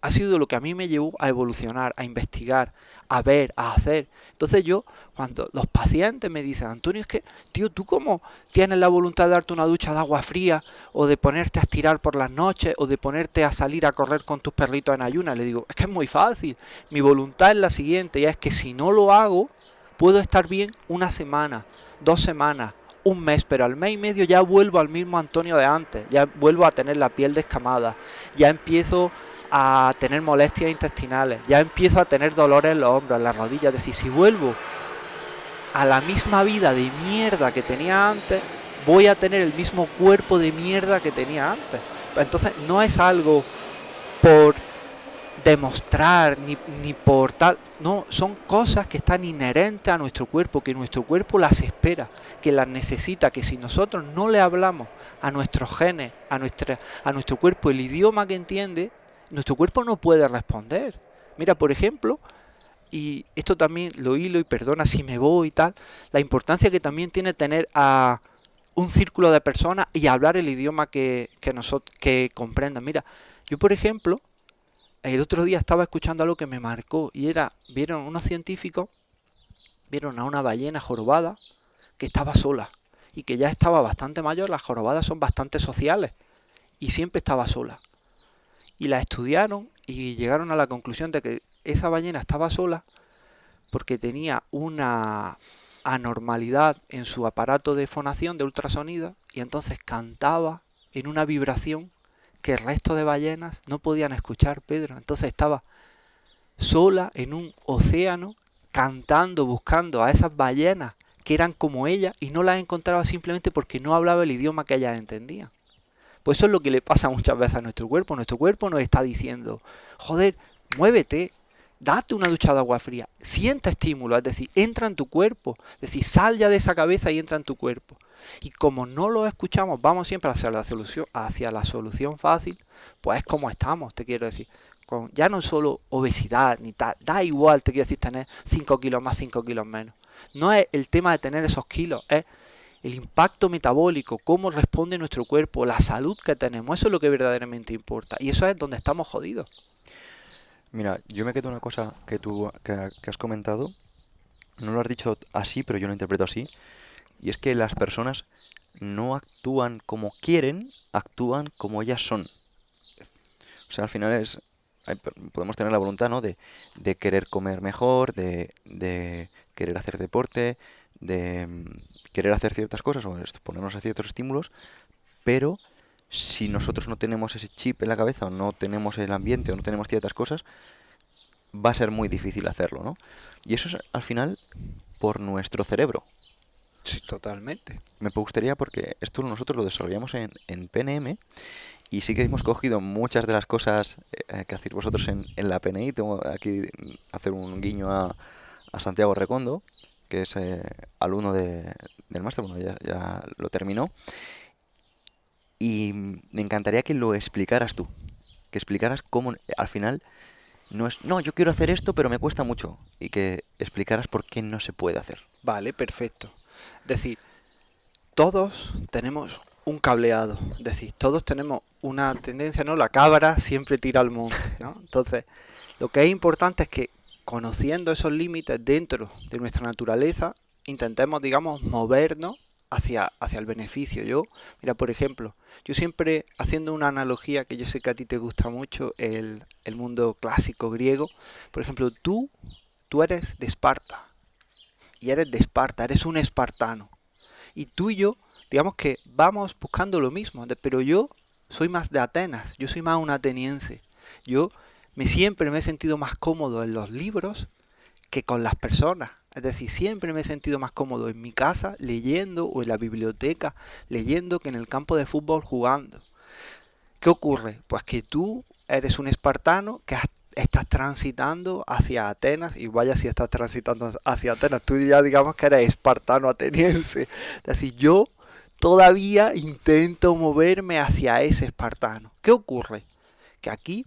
ha sido lo que a mí me llevó a evolucionar, a investigar, a ver, a hacer. Entonces yo, cuando los pacientes me dicen, Antonio, es que, tío, ¿tú cómo tienes la voluntad de darte una ducha de agua fría o de ponerte a estirar por las noches o de ponerte a salir a correr con tus perritos en ayunas? Le digo, es que es muy fácil. Mi voluntad es la siguiente y es que si no lo hago, Puedo estar bien una semana, 2 semanas, un mes, pero al mes y medio ya vuelvo al mismo Antonio de antes, ya vuelvo a tener la piel descamada, ya empiezo a tener molestias intestinales, ya empiezo a tener dolores en los hombros, en las rodillas. Es decir, si vuelvo a la misma vida de mierda que tenía antes, voy a tener el mismo cuerpo de mierda que tenía antes. Entonces no es algo por demostrar ni por tal, no, son cosas que están inherentes a nuestro cuerpo, que nuestro cuerpo las espera, que las necesita, que si nosotros no le hablamos a nuestros genes, a nuestro cuerpo el idioma que entiende, nuestro cuerpo no puede responder. Mira, por ejemplo, y esto también lo hilo y perdona si me voy y tal, la importancia que también tiene tener a un círculo de personas y hablar el idioma que comprendan. Mira, yo por ejemplo, el otro día estaba escuchando algo que me marcó y vieron unos científicos, vieron a una ballena jorobada que estaba sola y que ya estaba bastante mayor. Las jorobadas son bastante sociales y siempre estaba sola. Y la estudiaron y llegaron a la conclusión de que esa ballena estaba sola porque tenía una anormalidad en su aparato de fonación de ultrasonido y entonces cantaba en una vibración que el resto de ballenas no podían escuchar, Pedro. Entonces estaba sola en un océano cantando, buscando a esas ballenas que eran como ella y no las encontraba simplemente porque no hablaba el idioma que ellas entendían. Pues eso es lo que le pasa muchas veces a nuestro cuerpo. Nuestro cuerpo nos está diciendo, joder, muévete, date una ducha de agua fría, siente estímulo, es decir, entra en tu cuerpo, es decir, sal ya de esa cabeza y entra en tu cuerpo. Y como no lo escuchamos, vamos siempre hacia la solución fácil, pues es como estamos, te quiero decir. Con ya no solo obesidad ni tal, da igual, te quiero decir, tener 5 kilos más, 5 kilos menos. No es el tema de tener esos kilos, es el impacto metabólico, cómo responde nuestro cuerpo, la salud que tenemos. Eso es lo que verdaderamente importa. Y eso es donde estamos jodidos. Mira, yo me quedo una cosa que has comentado, no lo has dicho así, pero yo lo interpreto así, y es que las personas no actúan como quieren, actúan como ellas son. O sea, al final podemos tener la voluntad, ¿no? De querer comer mejor, de querer hacer deporte, de querer hacer ciertas cosas o ponernos a ciertos estímulos, pero si nosotros no tenemos ese chip en la cabeza o no tenemos el ambiente o no tenemos ciertas cosas, va a ser muy difícil hacerlo, ¿no? Y eso es al final por nuestro cerebro. Sí, totalmente. Me gustaría porque esto nosotros lo desarrollamos en PNM y sí que hemos cogido muchas de las cosas que hacéis vosotros en la PNI. Tengo aquí hacer un guiño a Santiago Recondo, que es alumno del máster, bueno, ya lo terminó. Y me encantaría que lo explicaras tú, que explicaras cómo al final no es, no, yo quiero hacer esto, pero me cuesta mucho, y que explicaras por qué no se puede hacer. Vale, perfecto. Es decir, todos tenemos un cableado. Es decir, todos tenemos una tendencia, ¿no? La cabra siempre tira al monte, ¿no? Entonces, lo que es importante es que conociendo esos límites dentro de nuestra naturaleza, intentemos, digamos, movernos hacia el beneficio. Mira, por ejemplo, yo siempre haciendo una analogía que yo sé que a ti te gusta mucho, el mundo clásico griego. Por ejemplo, tú eres de Esparta y eres de Esparta, eres un espartano. Y tú y yo, digamos que vamos buscando lo mismo, pero yo soy más de Atenas, yo soy más un ateniense. Yo siempre me he sentido más cómodo en los libros que con las personas. Es decir, siempre me he sentido más cómodo en mi casa leyendo o en la biblioteca leyendo que en el campo de fútbol jugando. ¿Qué ocurre? Pues que tú eres un espartano que estás transitando hacia Atenas y vaya si estás transitando hacia Atenas. Tú ya digamos que eres espartano ateniense. Es decir, yo todavía intento moverme hacia ese espartano. ¿Qué ocurre? Que aquí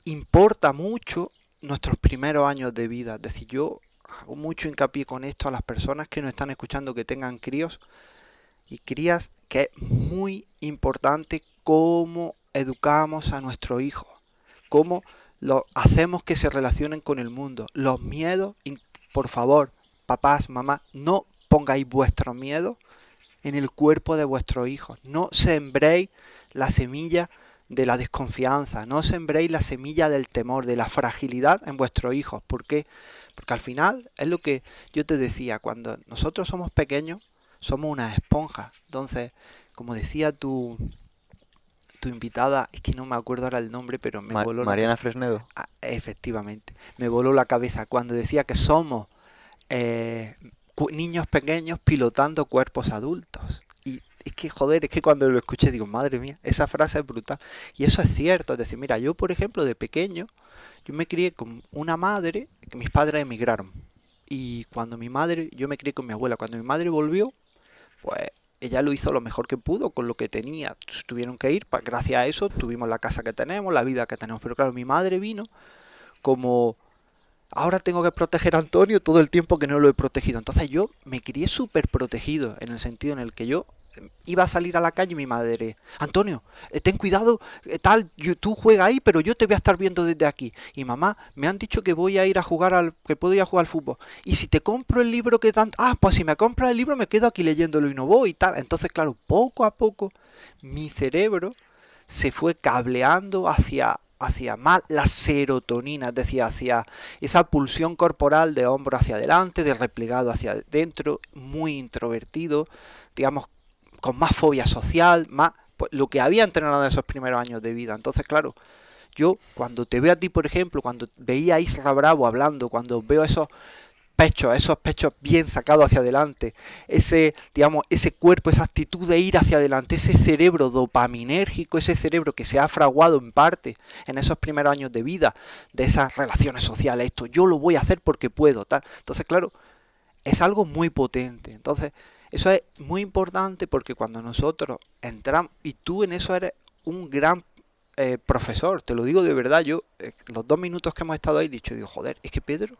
importa mucho nuestros primeros años de vida. Es decir, yo hago mucho hincapié con esto a las personas que nos están escuchando que tengan críos y crías, que es muy importante cómo educamos a nuestros hijos, cómo lo hacemos que se relacionen con el mundo. Los miedos, por favor, papás, mamás, no pongáis vuestros miedos en el cuerpo de vuestros hijos. No sembréis la semilla de la desconfianza, no sembréis la semilla del temor, de la fragilidad en vuestros hijos. ¿Por qué? Porque al final es lo que yo te decía, cuando nosotros somos pequeños, somos una esponja. Entonces, como decía tu invitada, es que no me acuerdo ahora el nombre, pero me voló la Mariana cabeza. Fresnedo. Efectivamente, me voló la cabeza cuando decía que somos eh, niños pequeños pilotando cuerpos adultos. Y es que, joder, es que cuando lo escuché digo, madre mía, esa frase es brutal. Y eso es cierto, es decir, mira, yo por ejemplo de pequeño, yo me crié con una madre, que mis padres emigraron. Y cuando mi madre, yo me crié con mi abuela, cuando mi madre volvió, pues ella lo hizo lo mejor que pudo con lo que tenía. Tuvieron que ir, gracias a eso tuvimos la casa que tenemos, la vida que tenemos. Pero claro, mi madre vino como ahora tengo que proteger a Antonio todo el tiempo que no lo he protegido. Entonces yo me crié súper protegido en el sentido en el que yo iba a salir a la calle y mi madre, Antonio, ten cuidado, tú juega ahí, pero yo te voy a estar viendo desde aquí. Y mamá, me han dicho que voy a ir a jugar que puedo ir a jugar al fútbol. Y si te compro el libro que tanto, pues si me compras el libro me quedo aquí leyéndolo y no voy y tal. Entonces, claro, poco a poco mi cerebro se fue cableando hacia más la serotonina, es decir, hacia esa pulsión corporal de hombro hacia adelante, de replegado hacia adentro, muy introvertido, digamos, con más fobia social, más pues, lo que había entrenado en esos primeros años de vida. Entonces, claro, yo cuando te veo a ti, por ejemplo, cuando veía a Isra Bravo hablando, cuando veo esos pechos bien sacados hacia adelante, ese, digamos, ese cuerpo, esa actitud de ir hacia adelante, ese cerebro dopaminérgico, ese cerebro que se ha fraguado en parte en esos primeros años de vida, de esas relaciones sociales, esto, yo lo voy a hacer porque puedo, tal. Entonces, claro, es algo muy potente. Entonces, eso es muy importante porque cuando nosotros entramos, y tú en eso eres un gran profesor, te lo digo de verdad, yo, los 2 minutos que hemos estado ahí, digo, joder, es que Pedro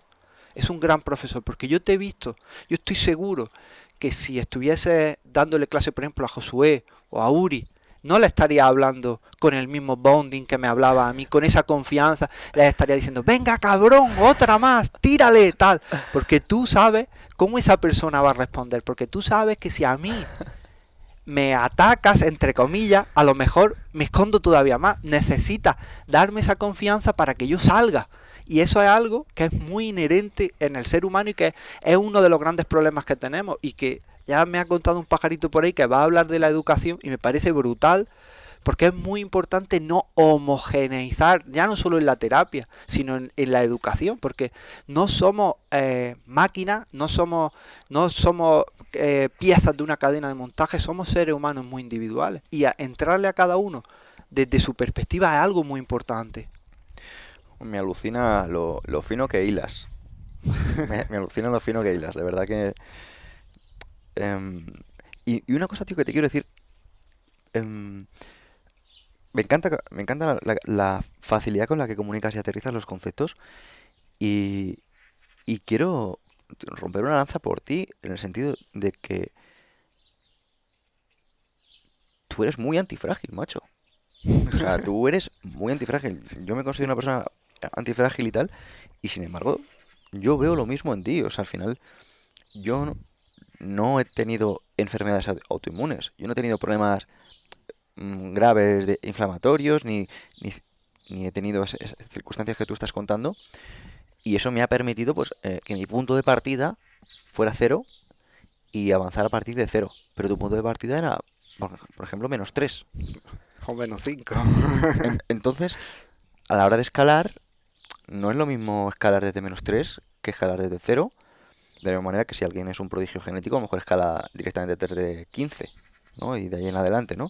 es un gran profesor, porque yo te he visto, yo estoy seguro que si estuviese dándole clase, por ejemplo, a Josué o a Uri, no le estaría hablando con el mismo bonding que me hablaba a mí, con esa confianza, le estaría diciendo, venga cabrón, otra más, tírale, tal, porque tú sabes cómo esa persona va a responder, porque tú sabes que si a mí me atacas, entre comillas, a lo mejor me escondo todavía más. Necesitas darme esa confianza para que yo salga. Y eso es algo que es muy inherente en el ser humano y que es uno de los grandes problemas que tenemos. Y que ya me ha contado un pajarito por ahí que va a hablar de la educación y me parece brutal porque es muy importante no homogeneizar, ya no solo en la terapia, sino en la educación, porque no somos máquinas, no somos piezas de una cadena de montaje, somos seres humanos muy individuales. Y entrarle a cada uno desde su perspectiva es algo muy importante. Me alucina lo fino que hilas. Me alucina lo fino que hilas, de verdad que... em, y una cosa, tío, que te quiero decir. em, me encanta la facilidad con la que comunicas y aterrizas los conceptos. Y, y quiero romper una lanza por ti en el sentido de que tú eres muy antifrágil, macho. O sea, tú eres muy antifrágil. Yo me considero una persona antifrágil y tal, y sin embargo, yo veo lo mismo en ti. O sea, al final, yo no he tenido enfermedades autoinmunes. Yo no he tenido problemas graves de inflamatorios, ni, ni he tenido esas circunstancias que tú estás contando. Y eso me ha permitido, pues, que mi punto de partida fuera cero y avanzar a partir de cero. Pero tu punto de partida era, por ejemplo, -3. O menos 5. Entonces, a la hora de escalar, no es lo mismo escalar desde -3 que escalar desde cero. De la misma manera que si alguien es un prodigio genético, a lo mejor escala directamente desde 15, ¿no? Y de ahí en adelante, ¿no?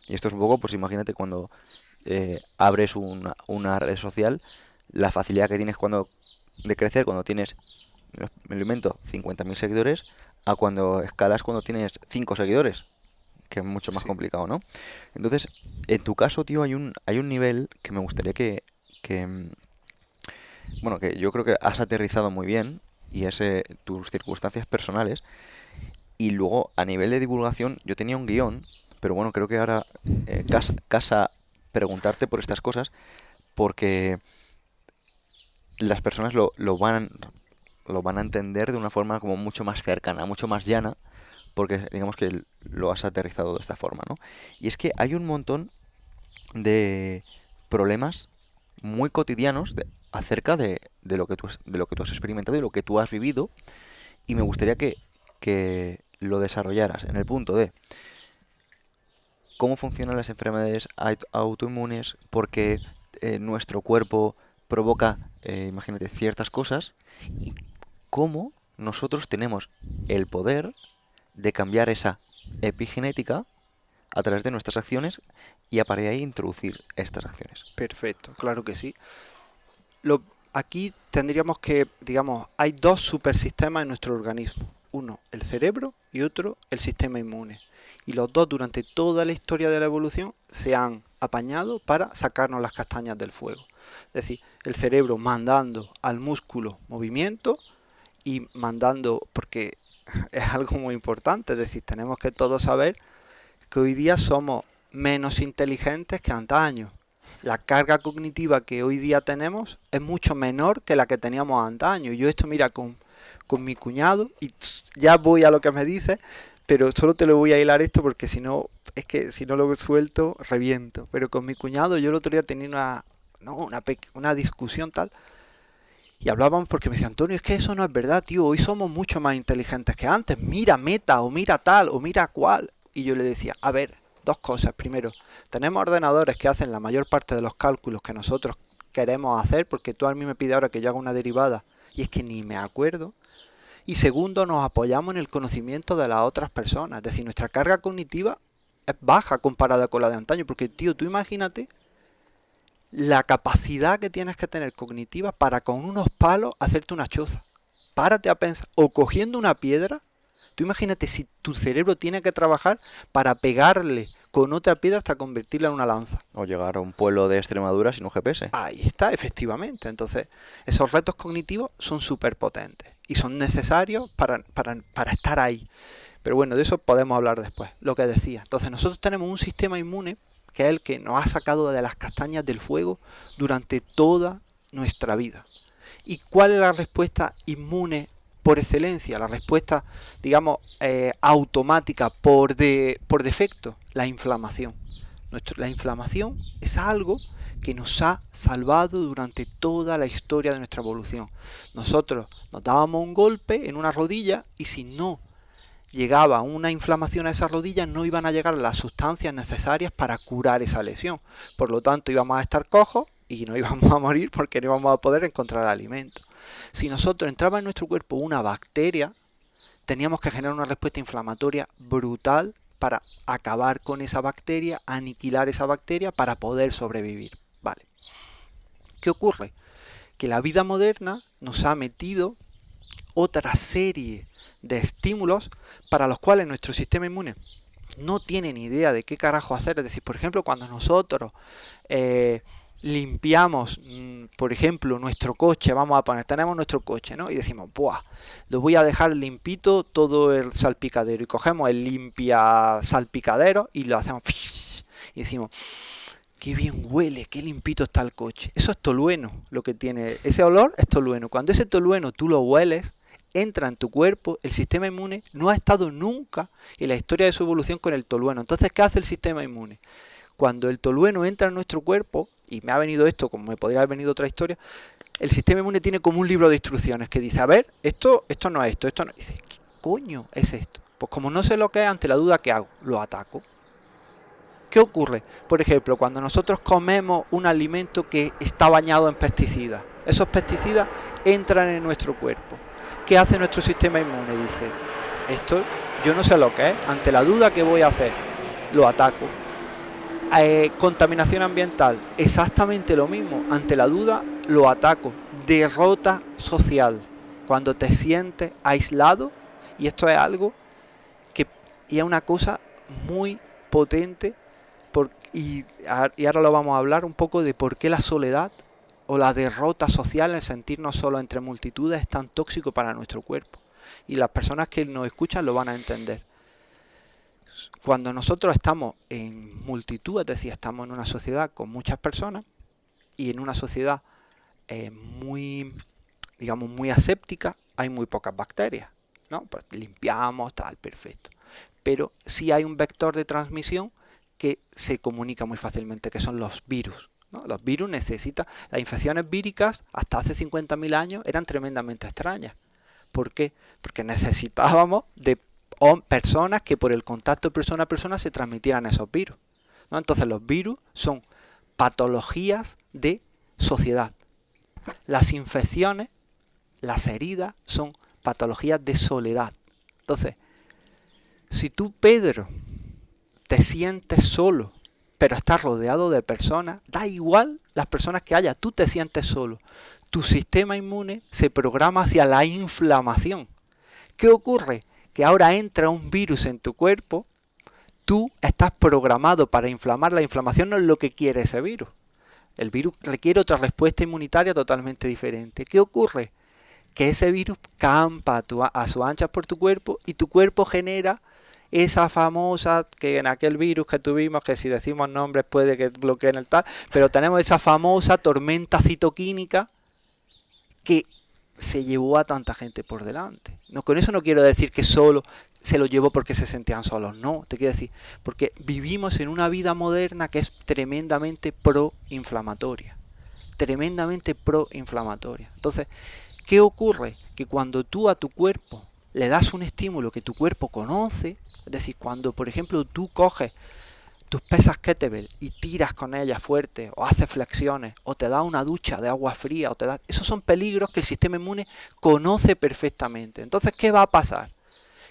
Y esto es un poco, pues imagínate cuando abres una red social, la facilidad que tienes de crecer cuando tienes, me lo invento, 50.000 seguidores, a cuando escalas cuando tienes 5 seguidores, que es mucho más Sí. complicado, ¿no? Entonces, en tu caso, tío, hay un nivel que me gustaría que, bueno, que yo creo que has aterrizado muy bien, y es tus circunstancias personales. Y luego, a nivel de divulgación, yo tenía un guión, pero bueno, creo que ahora casa preguntarte por estas cosas, porque las personas lo van a entender de una forma como mucho más cercana, mucho más llana, porque digamos que lo has aterrizado de esta forma, ¿no? Y es que hay un montón de problemas muy cotidianos acerca de lo que de lo que tú has experimentado y lo que tú has vivido. Y me gustaría que lo desarrollaras en el punto de cómo funcionan las enfermedades autoinmunes, por qué nuestro cuerpo provoca, imagínate, ciertas cosas, y cómo nosotros tenemos el poder de cambiar esa epigenética a través de nuestras acciones y a partir de ahí introducir estas acciones. Perfecto, claro que sí. Lo, aquí tendríamos que, digamos, hay dos supersistemas en nuestro organismo. Uno, el cerebro, y otro, el sistema inmune. Y los dos durante toda la historia de la evolución se han apañado para sacarnos las castañas del fuego. Es decir, el cerebro mandando al músculo movimiento y mandando, porque es algo muy importante, es decir, tenemos que todos saber que hoy día somos menos inteligentes que antaño. La carga cognitiva que hoy día tenemos es mucho menor que la que teníamos antaño. Y yo esto, mira, con mi cuñado, y ya voy a lo que me dice, pero solo te lo voy a hilar esto porque si no, es que si no lo suelto, reviento. Pero con mi cuñado yo el otro día tenía una discusión tal, y hablábamos porque me decía, Antonio, es que eso no es verdad, tío, hoy somos mucho más inteligentes que antes, mira meta, o mira tal, o mira cual. Y yo le decía, a ver, dos cosas. Primero, tenemos ordenadores que hacen la mayor parte de los cálculos que nosotros queremos hacer, porque tú a mí me pides ahora que yo haga una derivada, y es que ni me acuerdo. Y segundo, nos apoyamos en el conocimiento de las otras personas, es decir, nuestra carga cognitiva es baja comparada con la de antaño, porque tío, tú imagínate la capacidad que tienes que tener cognitiva para con unos palos hacerte una choza. Párate a pensar, o cogiendo una piedra, tú imagínate si tu cerebro tiene que trabajar para pegarle con otra piedra hasta convertirla en una lanza. O llegar a un pueblo de Extremadura sin un GPS. Ahí está, efectivamente. Entonces, esos retos cognitivos son súper potentes y son necesarios para estar ahí. Pero bueno, de eso podemos hablar después, lo que decía. Entonces, nosotros tenemos un sistema inmune que es el que nos ha sacado de las castañas del fuego durante toda nuestra vida. ¿Y cuál es la respuesta inmune por excelencia? La respuesta, digamos, automática por defecto, la inflamación. La inflamación es algo que nos ha salvado durante toda la historia de nuestra evolución. Nosotros nos dábamos un golpe en una rodilla y si no llegaba una inflamación a esa rodilla, no iban a llegar las sustancias necesarias para curar esa lesión. Por lo tanto, íbamos a estar cojos y no íbamos a morir porque no íbamos a poder encontrar alimento. Si nosotros entraba en nuestro cuerpo una bacteria, teníamos que generar una respuesta inflamatoria brutal para acabar con esa bacteria, aniquilar esa bacteria para poder sobrevivir. Vale. ¿Qué ocurre? Que la vida moderna nos ha metido otra serie de estímulos para los cuales nuestro sistema inmune no tiene ni idea de qué carajo hacer. Es decir, por ejemplo, cuando nosotros limpiamos, por ejemplo, nuestro coche, vamos a poner, tenemos nuestro coche, ¿no? Y decimos, ¡buah! Lo voy a dejar limpito todo el salpicadero. Y cogemos el limpia salpicadero y lo hacemos y decimos, qué bien huele, qué limpito está el coche. Eso es tolueno, lo que tiene. Ese olor es tolueno. Cuando ese tolueno tú lo hueles, entra en tu cuerpo, el sistema inmune no ha estado nunca en la historia de su evolución con el tolueno. Entonces, ¿qué hace el sistema inmune? Cuando el tolueno entra en nuestro cuerpo, y me ha venido esto, como me podría haber venido otra historia, el sistema inmune tiene como un libro de instrucciones que dice, a ver, esto no es esto no es. Dice, ¿qué coño es esto? Pues como no sé lo que es, ante la duda, ¿qué hago? Lo ataco. ¿Qué ocurre? Por ejemplo, cuando nosotros comemos un alimento que está bañado en pesticidas, esos pesticidas entran en nuestro cuerpo. ¿Qué hace nuestro sistema inmune? Dice, esto yo no sé lo que es, ante la duda, ¿qué voy a hacer? Lo ataco. Contaminación ambiental, exactamente lo mismo, ante la duda, lo ataco. Derrota social, cuando te sientes aislado, y esto es algo que y es una cosa muy potente, y ahora lo vamos a hablar un poco de por qué la soledad o la derrota social, el sentirnos solos entre multitudes, es tan tóxico para nuestro cuerpo. Y las personas que nos escuchan lo van a entender. Cuando nosotros estamos en multitud, es decir, estamos en una sociedad con muchas personas y en una sociedad muy, digamos, muy aséptica, hay muy pocas bacterias, ¿no? Pues limpiamos, tal, perfecto. Pero sí hay un vector de transmisión que se comunica muy fácilmente, que son los virus, ¿no? Los virus necesitan, las infecciones víricas hasta hace 50.000 años eran tremendamente extrañas. ¿Por qué? Porque necesitábamos de personas que por el contacto persona a persona se transmitieran esos virus, ¿no? Entonces los virus son patologías de sociedad. Las infecciones, las heridas, son patologías de soledad. Entonces, si tú, Pedro, te sientes solo, pero estás rodeado de personas, da igual las personas que haya, tú te sientes solo. Tu sistema inmune se programa hacia la inflamación. ¿Qué ocurre? Que ahora entra un virus en tu cuerpo, tú estás programado para inflamar. La inflamación no es lo que quiere ese virus. El virus requiere otra respuesta inmunitaria totalmente diferente. ¿Qué ocurre? Que ese virus campa a sus anchas por tu cuerpo y tu cuerpo genera esa famosa, que en aquel virus que tuvimos, que si decimos nombres puede que bloqueen el tal, pero tenemos esa famosa tormenta citoquímica que se llevó a tanta gente por delante. No, con eso no quiero decir que solo se lo llevó porque se sentían solos, no, te quiero decir, porque vivimos en una vida moderna que es tremendamente proinflamatoria, Entonces, ¿qué ocurre? Que cuando tú a tu cuerpo le das un estímulo que tu cuerpo conoce, es decir, cuando por ejemplo tú coges tus pesas kettlebell y tiras con ellas fuerte, o haces flexiones, o te das una ducha de agua fría, esos son peligros que el sistema inmune conoce perfectamente. Entonces, ¿qué va a pasar?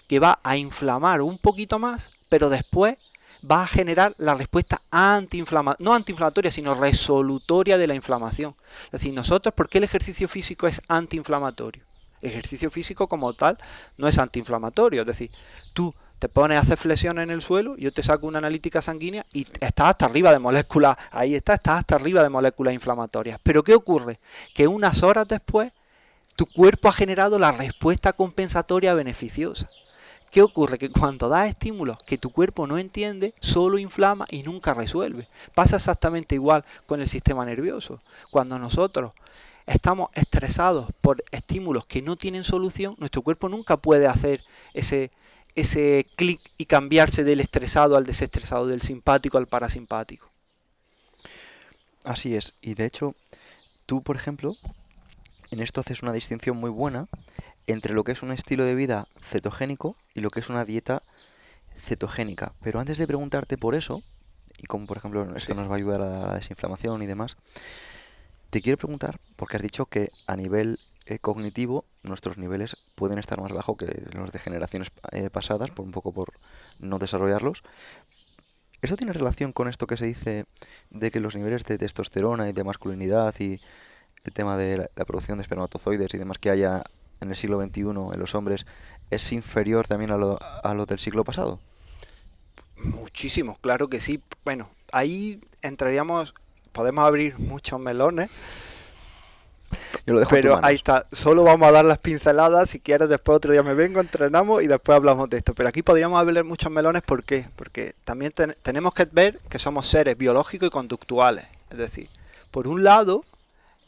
Que va a inflamar un poquito más, pero después va a generar la respuesta no antiinflamatoria, sino resolutoria de la inflamación. Es decir, nosotros, ¿por qué el ejercicio físico es antiinflamatorio? El ejercicio físico como tal no es antiinflamatorio, es decir, tú te pones a hacer flexiones en el suelo, yo te saco una analítica sanguínea y estás hasta arriba de moléculas, estás hasta arriba de moléculas inflamatorias. Pero ¿qué ocurre? Que unas horas después tu cuerpo ha generado la respuesta compensatoria beneficiosa. ¿Qué ocurre? Que cuando das estímulos que tu cuerpo no entiende, solo inflama y nunca resuelve. Pasa exactamente igual con el sistema nervioso. Cuando nosotros estamos estresados por estímulos que no tienen solución, nuestro cuerpo nunca puede hacer ese clic y cambiarse del estresado al desestresado, del simpático al parasimpático. Así es, y de hecho, tú, por ejemplo, en esto haces una distinción muy buena entre lo que es un estilo de vida cetogénico y lo que es una dieta cetogénica. Pero antes de preguntarte por eso, y como por ejemplo esto nos va a ayudar a la desinflamación y demás, te quiero preguntar, porque has dicho que a nivel cognitivo nuestros niveles pueden estar más bajos que los de generaciones pasadas, por un poco por no desarrollarlos. ¿Eso tiene relación con esto que se dice de que los niveles de testosterona y de masculinidad y el tema de la producción de espermatozoides y demás que haya en el siglo XXI en los hombres es inferior también a lo del siglo pasado? Muchísimo, claro que sí. Bueno, ahí podemos abrir muchos melones. Yo lo dejo pero en tus manos. ahí está, solo vamos a dar las pinceladas. Si quieres, después otro día me vengo, entrenamos y después hablamos de esto. Pero aquí podríamos hablar muchos melones. ¿Por qué? Porque también tenemos que ver que somos seres biológicos y conductuales. Es decir, por un lado,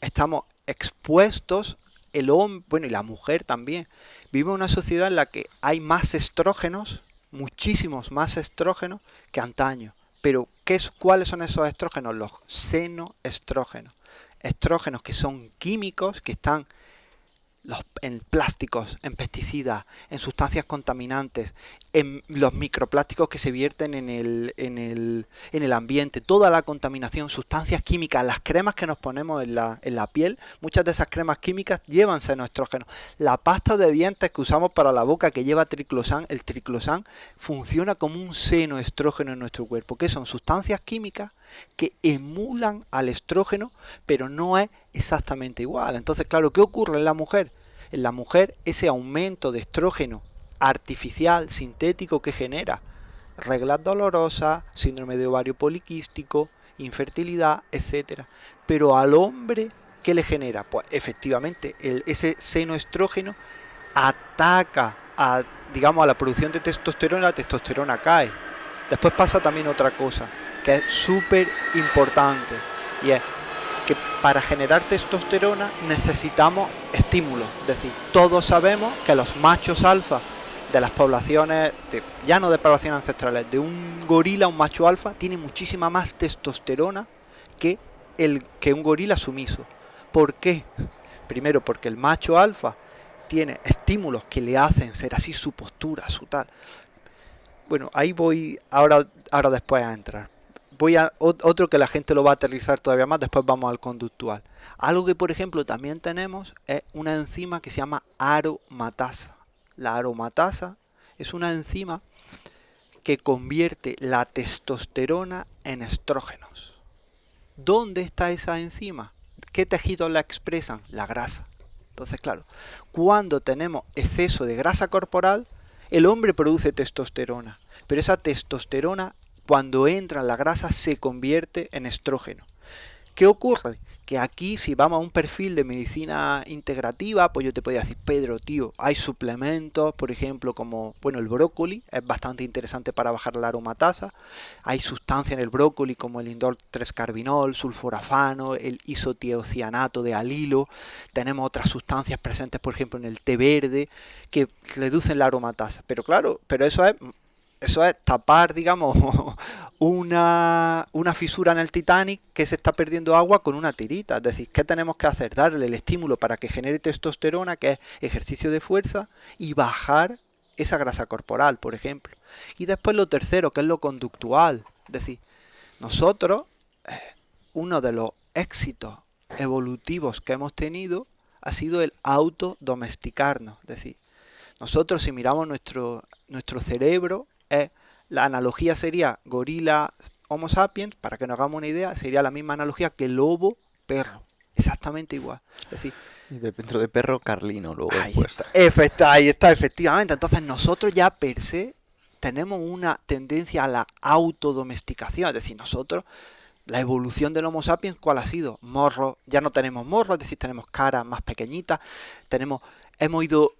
estamos expuestos, el hombre, bueno, y la mujer también. Vive en una sociedad en la que hay más estrógenos, muchísimos más estrógenos que antaño. Pero, ¿cuáles son esos estrógenos? Los xenoestrógenos. Estrógenos que son químicos, que están en plásticos, en pesticidas, en sustancias contaminantes, en los microplásticos que se vierten en el ambiente, toda la contaminación, sustancias químicas, las cremas que nos ponemos en la piel, muchas de esas cremas químicas llevan xenoestrógenos. La pasta de dientes que usamos para la boca que lleva triclosan, el triclosan funciona como un xenoestrógeno en nuestro cuerpo, que son sustancias químicas que emulan al estrógeno, pero no es exactamente igual. Entonces, claro, ¿qué ocurre en la mujer? En la mujer, ese aumento de estrógeno artificial, sintético, que genera reglas dolorosas, síndrome de ovario poliquístico, infertilidad, etcétera. Pero al hombre, ¿qué le genera? Pues efectivamente, ese xenoestrógeno ataca a la producción de testosterona, la testosterona cae. Después pasa también otra cosa, que es súper importante, y es que para generar testosterona necesitamos estímulos. Es decir, todos sabemos que los machos alfa de las poblaciones, ya no de poblaciones ancestrales, de un gorila, un macho alfa, tiene muchísima más testosterona que, que un gorila sumiso. ¿Por qué? Primero, porque el macho alfa tiene estímulos que le hacen ser así, su postura, su tal. Bueno, ahí voy ahora después a entrar. Voy a otro que la gente lo va a aterrizar todavía más, después vamos al conductual. Algo que, por ejemplo, también tenemos es una enzima que se llama aromatasa. La aromatasa es una enzima que convierte la testosterona en estrógenos. ¿Dónde está esa enzima? ¿Qué tejidos la expresan? La grasa. Entonces, claro, cuando tenemos exceso de grasa corporal, el hombre produce testosterona, pero esa testosterona, cuando entra en la grasa, se convierte en estrógeno. ¿Qué ocurre? Que aquí, si vamos a un perfil de medicina integrativa, pues yo te podría decir, Pedro, tío, hay suplementos, por ejemplo, como, bueno, el brócoli es bastante interesante para bajar la aromatasa. Hay sustancias en el brócoli como el indol 3-carbinol, sulforafano, el isotiocianato de alilo. Tenemos otras sustancias presentes, por ejemplo, en el té verde, que reducen la aromatasa. Pero claro, pero eso es tapar, digamos, una fisura en el Titanic que se está perdiendo agua con una tirita. Es decir, ¿qué tenemos que hacer? Darle el estímulo para que genere testosterona, que es ejercicio de fuerza, y bajar esa grasa corporal, por ejemplo. Y después lo tercero, que es lo conductual. Es decir, nosotros, uno de los éxitos evolutivos que hemos tenido ha sido el autodomesticarnos. Es decir, nosotros, si miramos nuestro cerebro, la analogía sería gorila Homo sapiens, para que nos hagamos una idea, sería la misma analogía que lobo perro, exactamente igual. Es decir, Y dentro de perro, Carlino, luego ahí después. ahí está, efectivamente. Entonces nosotros ya per se tenemos una tendencia a la autodomesticación, es decir, nosotros, la evolución del Homo sapiens, ¿cuál ha sido? Morro, ya no tenemos morro, es decir, tenemos caras más pequeñitas, hemos ido,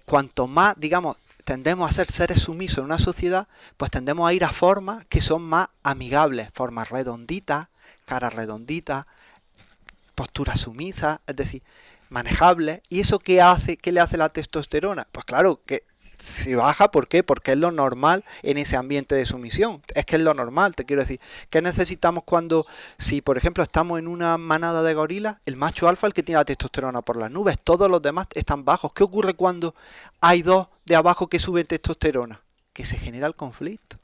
cuanto más, digamos, tendemos a ser seres sumisos en una sociedad, pues tendemos a ir a formas que son más amigables, formas redonditas, caras redonditas, posturas sumisas, es decir, manejables. ¿Y eso qué hace? ¿Qué le hace la testosterona? Pues claro, que se baja. ¿Por qué? Porque es lo normal en ese ambiente de sumisión. Es que es lo normal, te quiero decir. ¿Qué necesitamos cuando, si por ejemplo estamos en una manada de gorilas, el macho alfa, el que tiene la testosterona por las nubes, todos los demás están bajos? ¿Qué ocurre cuando hay dos de abajo que suben testosterona? Que se genera el conflicto.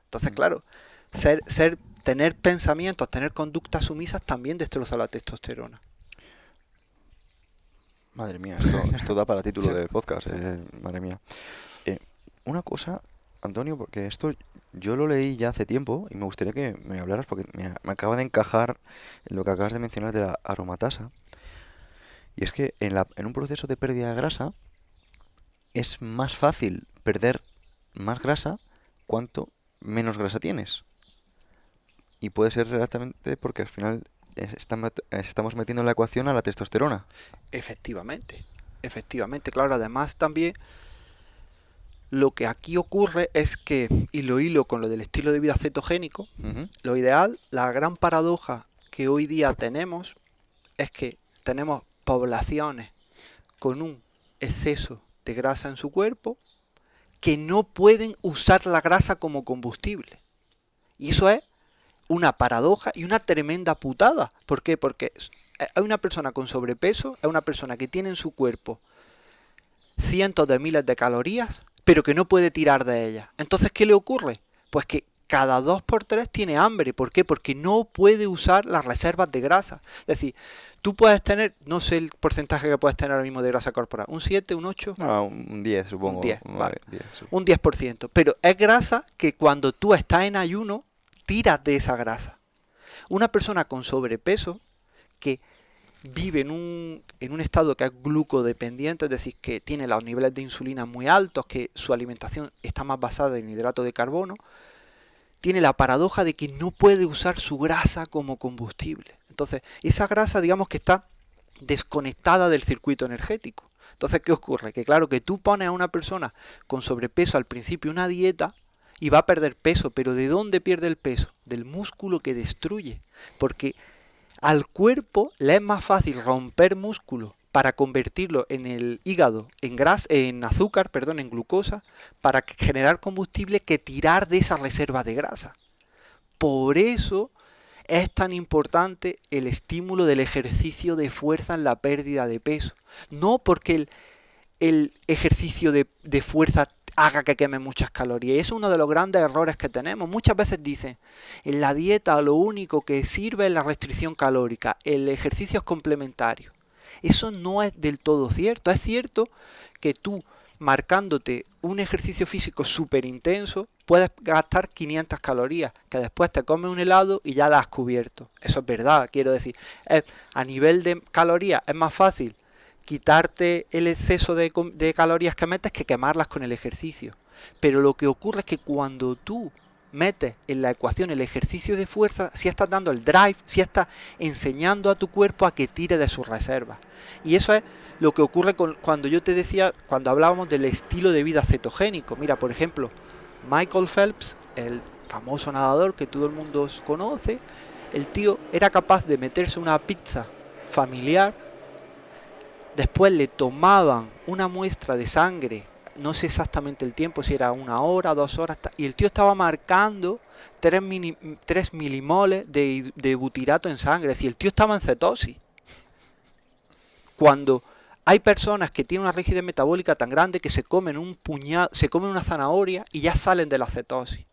Entonces, claro, tener pensamientos, tener conductas sumisas también destroza la testosterona. Madre mía, esto da para título de podcast, madre mía. Una cosa, Antonio, porque esto yo lo leí ya hace tiempo y me gustaría que me hablaras porque me acaba de encajar en lo que acabas de mencionar de la aromatasa. Y es que en un proceso de pérdida de grasa es más fácil perder más grasa cuanto menos grasa tienes. Y puede ser exactamente porque al final estamos metiendo en la ecuación a la testosterona. Efectivamente, claro, además también lo que aquí ocurre es que, y lo hilo con lo del estilo de vida cetogénico, lo ideal, la gran paradoja que hoy día tenemos es que tenemos poblaciones con un exceso de grasa en su cuerpo que no pueden usar la grasa como combustible. Y eso es una paradoja y una tremenda putada. ¿Por qué? Porque hay una persona con sobrepeso, es una persona que tiene en su cuerpo cientos de miles de calorías, pero que no puede tirar de ellas. Entonces, ¿qué le ocurre? Pues que cada 2 por 3 tiene hambre. ¿Por qué? Porque no puede usar las reservas de grasa. Es decir, tú puedes tener, no sé el porcentaje que puedes tener ahora mismo de grasa corporal, un 7, un 8, Un 10, supongo. un 10, vale. 10, sí. Un 10%. Pero es grasa que cuando tú estás en ayuno, tiras de esa grasa. Una persona con sobrepeso que vive en un estado que es glucodependiente, es decir, que tiene los niveles de insulina muy altos, que su alimentación está más basada en hidrato de carbono, tiene la paradoja de que no puede usar su grasa como combustible. Entonces, esa grasa, digamos que está desconectada del circuito energético. Entonces, ¿qué ocurre? Que claro, que tú pones a una persona con sobrepeso al principio una dieta y va a perder peso, pero ¿de dónde pierde el peso? Del músculo que destruye. Porque al cuerpo le es más fácil romper músculo para convertirlo en el hígado en azúcar, perdón, en glucosa, para generar combustible que tirar de esa reserva de grasa. Por eso es tan importante el estímulo del ejercicio de fuerza en la pérdida de peso. No porque el ejercicio de fuerza haga que queme muchas calorías. Es uno de los grandes errores que tenemos. Muchas veces dicen, en la dieta lo único que sirve es la restricción calórica, el ejercicio es complementario. Eso no es del todo cierto. Es cierto que tú, marcándote un ejercicio físico súper intenso, puedes gastar 500 calorías, que después te comes un helado y ya la has cubierto. Eso es verdad, quiero decir. A nivel de calorías es más fácil quitarte el exceso de calorías que metes que quemarlas con el ejercicio. Pero lo que ocurre es que cuando tú metes en la ecuación el ejercicio de fuerza, si estás dando el drive, si estás enseñando a tu cuerpo a que tire de sus reservas. Y eso es lo que ocurre cuando yo te decía, cuando hablábamos del estilo de vida cetogénico. Mira, por ejemplo, Michael Phelps, el famoso nadador que todo el mundo conoce, el tío era capaz de meterse una pizza familiar. Después le tomaban una muestra de sangre, no sé exactamente el tiempo, si era 1 hora, 2 horas, y el tío estaba marcando 3 milimoles de butirato en sangre, es decir, el tío estaba en cetosis. Cuando hay personas que tienen una rigidez metabólica tan grande que se comen una zanahoria y ya salen de la cetosis.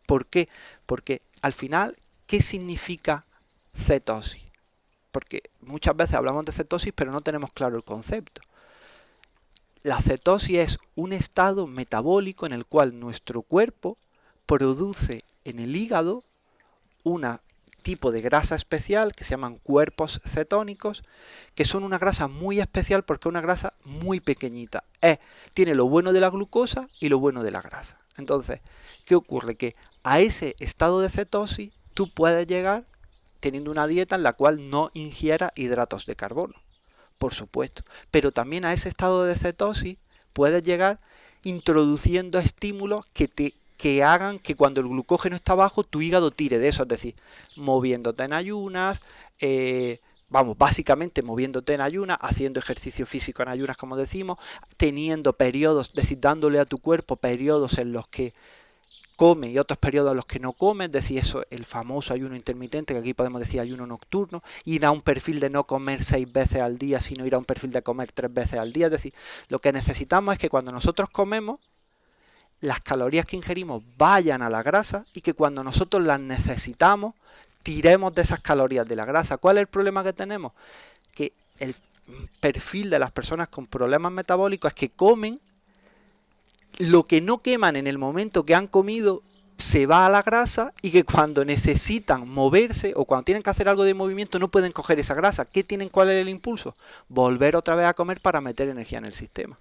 ¿Por qué? Porque al final, ¿qué significa cetosis? Porque muchas veces hablamos de cetosis pero no tenemos claro el concepto. La cetosis es un estado metabólico en el cual nuestro cuerpo produce en el hígado un tipo de grasa especial que se llaman cuerpos cetónicos, que son una grasa muy especial porque es una grasa muy pequeñita. Tiene lo bueno de la glucosa y lo bueno de la grasa. Entonces, ¿qué ocurre? Que a ese estado de cetosis tú puedes llegar teniendo una dieta en la cual no ingiera hidratos de carbono, por supuesto. Pero también a ese estado de cetosis puedes llegar introduciendo estímulos que hagan que cuando el glucógeno está bajo, tu hígado tire de eso, es decir, moviéndote en ayunas, básicamente moviéndote en ayunas, haciendo ejercicio físico en ayunas, como decimos, teniendo periodos, es decir, dándole a tu cuerpo periodos en los que come y otros periodos en los que no come, es decir, eso, el famoso ayuno intermitente, que aquí podemos decir ayuno nocturno, ir a un perfil de no comer 6 veces al día, sino ir a un perfil de comer 3 veces al día, es decir, lo que necesitamos es que cuando nosotros comemos, las calorías que ingerimos vayan a la grasa y que cuando nosotros las necesitamos, tiremos de esas calorías de la grasa. ¿Cuál es el problema que tenemos? Que el perfil de las personas con problemas metabólicos es que comen lo que no queman en el momento que han comido se va a la grasa y que cuando necesitan moverse o cuando tienen que hacer algo de movimiento no pueden coger esa grasa. ¿Cuál es el impulso? Volver otra vez a comer para meter energía en el sistema.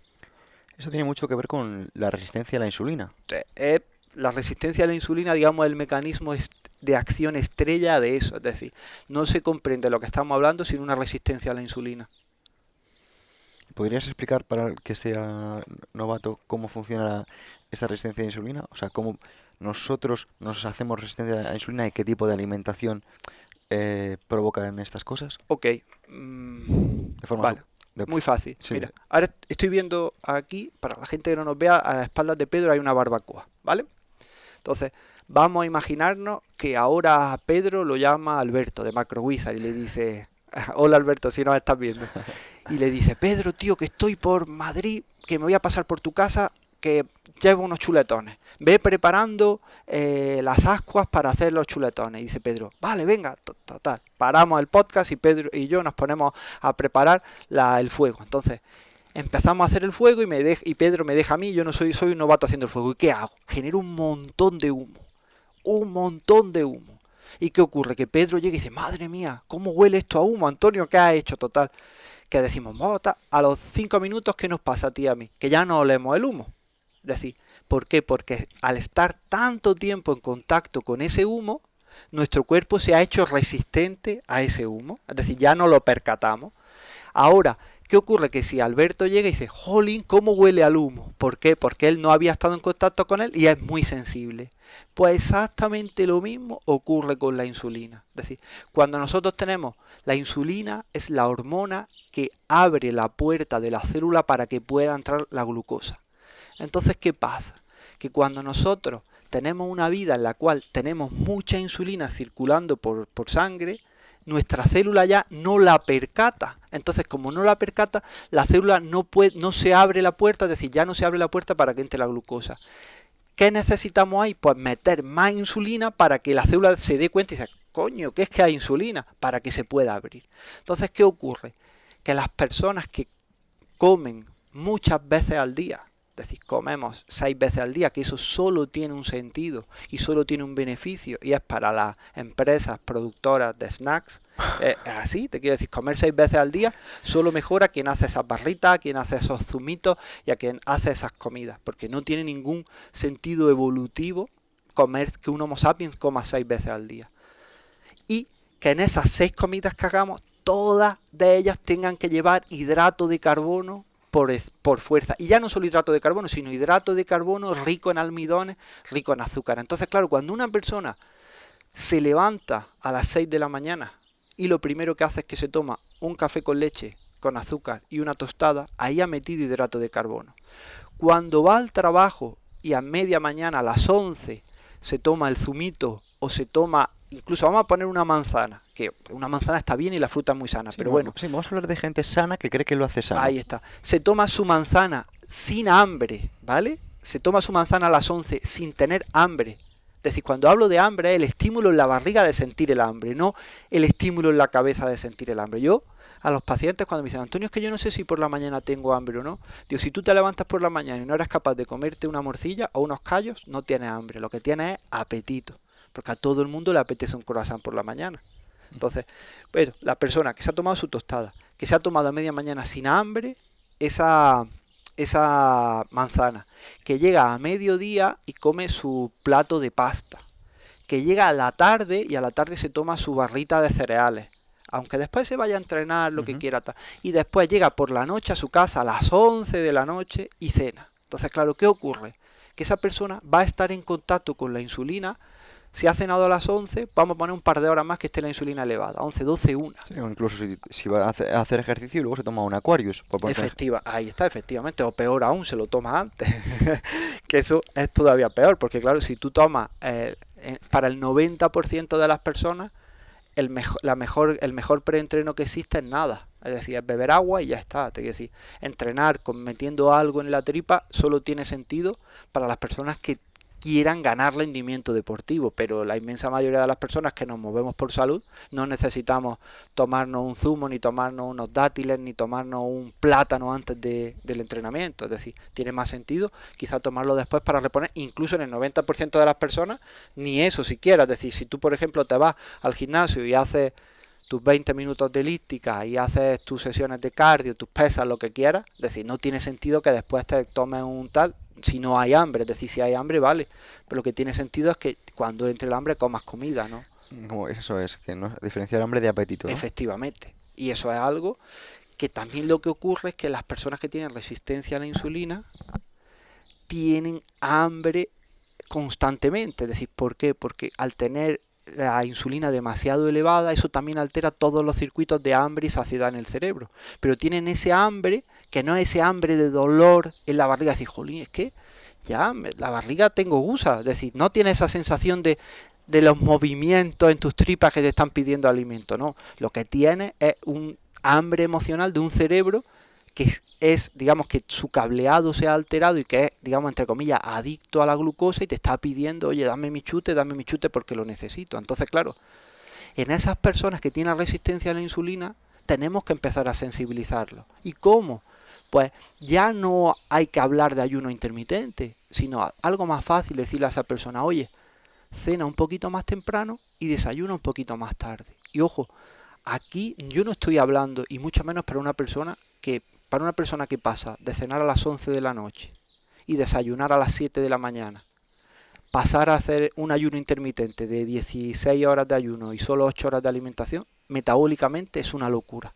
Eso tiene mucho que ver con la resistencia a la insulina. La resistencia a la insulina, digamos, es el mecanismo de acción estrella de eso. Es decir, no se comprende lo que estamos hablando sin una resistencia a la insulina. ¿Podrías explicar para el que sea novato cómo funciona esta resistencia a la insulina? O sea, cómo nosotros nos hacemos resistencia a la insulina y qué tipo de alimentación provocan estas cosas. Ok. De forma Vale. Muy fácil. Sí. Mira, ahora estoy viendo aquí, para la gente que no nos vea, a las espaldas de Pedro hay una barbacoa, ¿vale? Entonces, vamos a imaginarnos que ahora a Pedro lo llama Alberto de Macrowizard y le dice, hola Alberto, si nos estás viendo. Y le dice, Pedro, tío, que estoy por Madrid, que me voy a pasar por tu casa, que llevo unos chuletones. Ve preparando las ascuas para hacer los chuletones. Y dice Pedro, vale, venga, total. Paramos el podcast y Pedro y yo nos ponemos a preparar el fuego. Entonces, empezamos a hacer el fuego y Pedro me deja a mí, yo no soy un novato haciendo el fuego. ¿Y qué hago? Genero un montón de humo. Un montón de humo. ¿Y qué ocurre? Que Pedro llega y dice, madre mía, ¿cómo huele esto a humo, Antonio? ¿Qué has hecho? Total. Que decimos, a los 5 minutos, ¿qué nos pasa a ti y a mí? Que ya no olemos el humo. Es decir, ¿por qué? Porque al estar tanto tiempo en contacto con ese humo, nuestro cuerpo se ha hecho resistente a ese humo. Es decir, ya no lo percatamos. Ahora, ¿Qué ocurre? Que si Alberto llega y dice, jolín, ¿cómo huele al humo? ¿Por qué? Porque él no había estado en contacto con él y es muy sensible. Pues exactamente lo mismo ocurre con la insulina. Es decir, cuando nosotros tenemos la insulina, es la hormona que abre la puerta de la célula para que pueda entrar la glucosa. Entonces, ¿qué pasa? Que cuando nosotros tenemos una vida en la cual tenemos mucha insulina circulando por sangre, nuestra célula ya no la percata. Entonces, como no la percata, la célula no se abre la puerta, es decir, ya no se abre la puerta para que entre la glucosa. ¿Qué necesitamos ahí? Pues meter más insulina para que la célula se dé cuenta y dice, coño, ¿qué es que hay insulina? Para que se pueda abrir. Entonces, ¿qué ocurre? Que las personas que comen muchas veces al día, es decir, comemos 6 veces al día, que eso solo tiene un sentido y solo tiene un beneficio, y es para las empresas productoras de snacks. Es así, te quiero decir, comer 6 veces al día solo mejora a quien hace esas barritas, a quien hace esos zumitos y a quien hace esas comidas, porque no tiene ningún sentido evolutivo comer, que un Homo sapiens coma 6 veces al día. Y que en esas 6 comidas que hagamos, todas de ellas tengan que llevar hidrato de carbono por fuerza. Y ya no solo hidrato de carbono, sino hidrato de carbono rico en almidones, rico en azúcar. Entonces, claro, cuando una persona se levanta a las 6 de la mañana y lo primero que hace es que se toma un café con leche, con azúcar y una tostada, ahí ha metido hidrato de carbono. Cuando va al trabajo y a media mañana, a las 11, se toma el zumito o se toma, incluso vamos a poner una manzana, que una manzana está bien y la fruta es muy sana, Sí, pero bueno, sí, vamos a hablar de gente sana que cree que lo hace sano. ahí está. Se toma su manzana sin hambre, ¿vale? Se toma su manzana a las 11 sin tener hambre. Es decir, cuando hablo de hambre, es el estímulo en la barriga de sentir el hambre, no el estímulo en la cabeza de sentir el hambre. Yo, a los pacientes, cuando me dicen, Antonio, es que yo no sé si por la mañana tengo hambre o no, digo, si tú te levantas por la mañana y no eres capaz de comerte una morcilla o unos callos, no tienes hambre, lo que tienes es apetito. Porque a todo el mundo le apetece un croissant por la mañana. Entonces, pero la persona que se ha tomado su tostada, que se ha tomado a media mañana sin hambre, esa manzana, que llega a mediodía y come su plato de pasta, que llega a la tarde y a la tarde se toma su barrita de cereales, aunque después se vaya a entrenar, lo que quiera, y después llega por la noche a su casa a las 11 de la noche y cena. Entonces, claro, ¿qué ocurre? Que esa persona va a estar en contacto con la insulina. Si ha cenado a las 11, vamos a poner un par de horas más que esté la insulina elevada, 11, 12, 1. Sí, o incluso si va a hacer ejercicio y luego se toma un Aquarius. Ahí está, efectivamente, o peor aún, se lo toma antes, que eso es todavía peor, porque claro, si tú tomas para el 90% de las personas, el mejor preentreno que existe es nada, es decir, es beber agua y ya está. Te quiero decir, entrenar metiendo algo en la tripa solo tiene sentido para las personas que quieran ganar rendimiento deportivo, pero la inmensa mayoría de las personas que nos movemos por salud no necesitamos tomarnos un zumo, ni tomarnos unos dátiles, ni tomarnos un plátano antes del entrenamiento. Es decir, tiene más sentido quizá tomarlo después para reponer. Incluso en el 90% de las personas ni eso siquiera. Es decir, si tú por ejemplo te vas al gimnasio y haces tus 20 minutos de elíptica y haces tus sesiones de cardio, tus pesas, lo que quieras, es decir, no tiene sentido que después te tomes un tal si no hay hambre. Es decir, si hay hambre, vale, pero lo que tiene sentido es que cuando entre el hambre comas comida, ¿no? Como eso es, que no diferenciar hambre de apetito, ¿no? Efectivamente. Y eso es algo que también lo que ocurre es que las personas que tienen resistencia a la insulina tienen hambre constantemente. Es decir, ¿por qué? Porque al tener la insulina demasiado elevada, eso también altera todos los circuitos de hambre y saciedad en el cerebro. Pero tienen ese hambre, que no es ese hambre de dolor en la barriga, decir, jolín, es que ya la barriga tengo gusa, es decir, no tiene esa sensación de los movimientos en tus tripas que te están pidiendo alimento, no, lo que tienes es un hambre emocional de un cerebro que digamos, que su cableado se ha alterado y que es, digamos, entre comillas, adicto a la glucosa y te está pidiendo, oye, dame mi chute porque lo necesito. Entonces, claro, en esas personas que tienen resistencia a la insulina, tenemos que empezar a sensibilizarlos. ¿Y cómo? Pues ya no hay que hablar de ayuno intermitente, sino algo más fácil, decirle a esa persona, oye, cena un poquito más temprano y desayuna un poquito más tarde. Y ojo, aquí yo no estoy hablando, y mucho menos para una persona que pasa de cenar a las 11 de la noche y desayunar a las 7 de la mañana, pasar a hacer un ayuno intermitente de 16 horas de ayuno y solo 8 horas de alimentación, metabólicamente es una locura.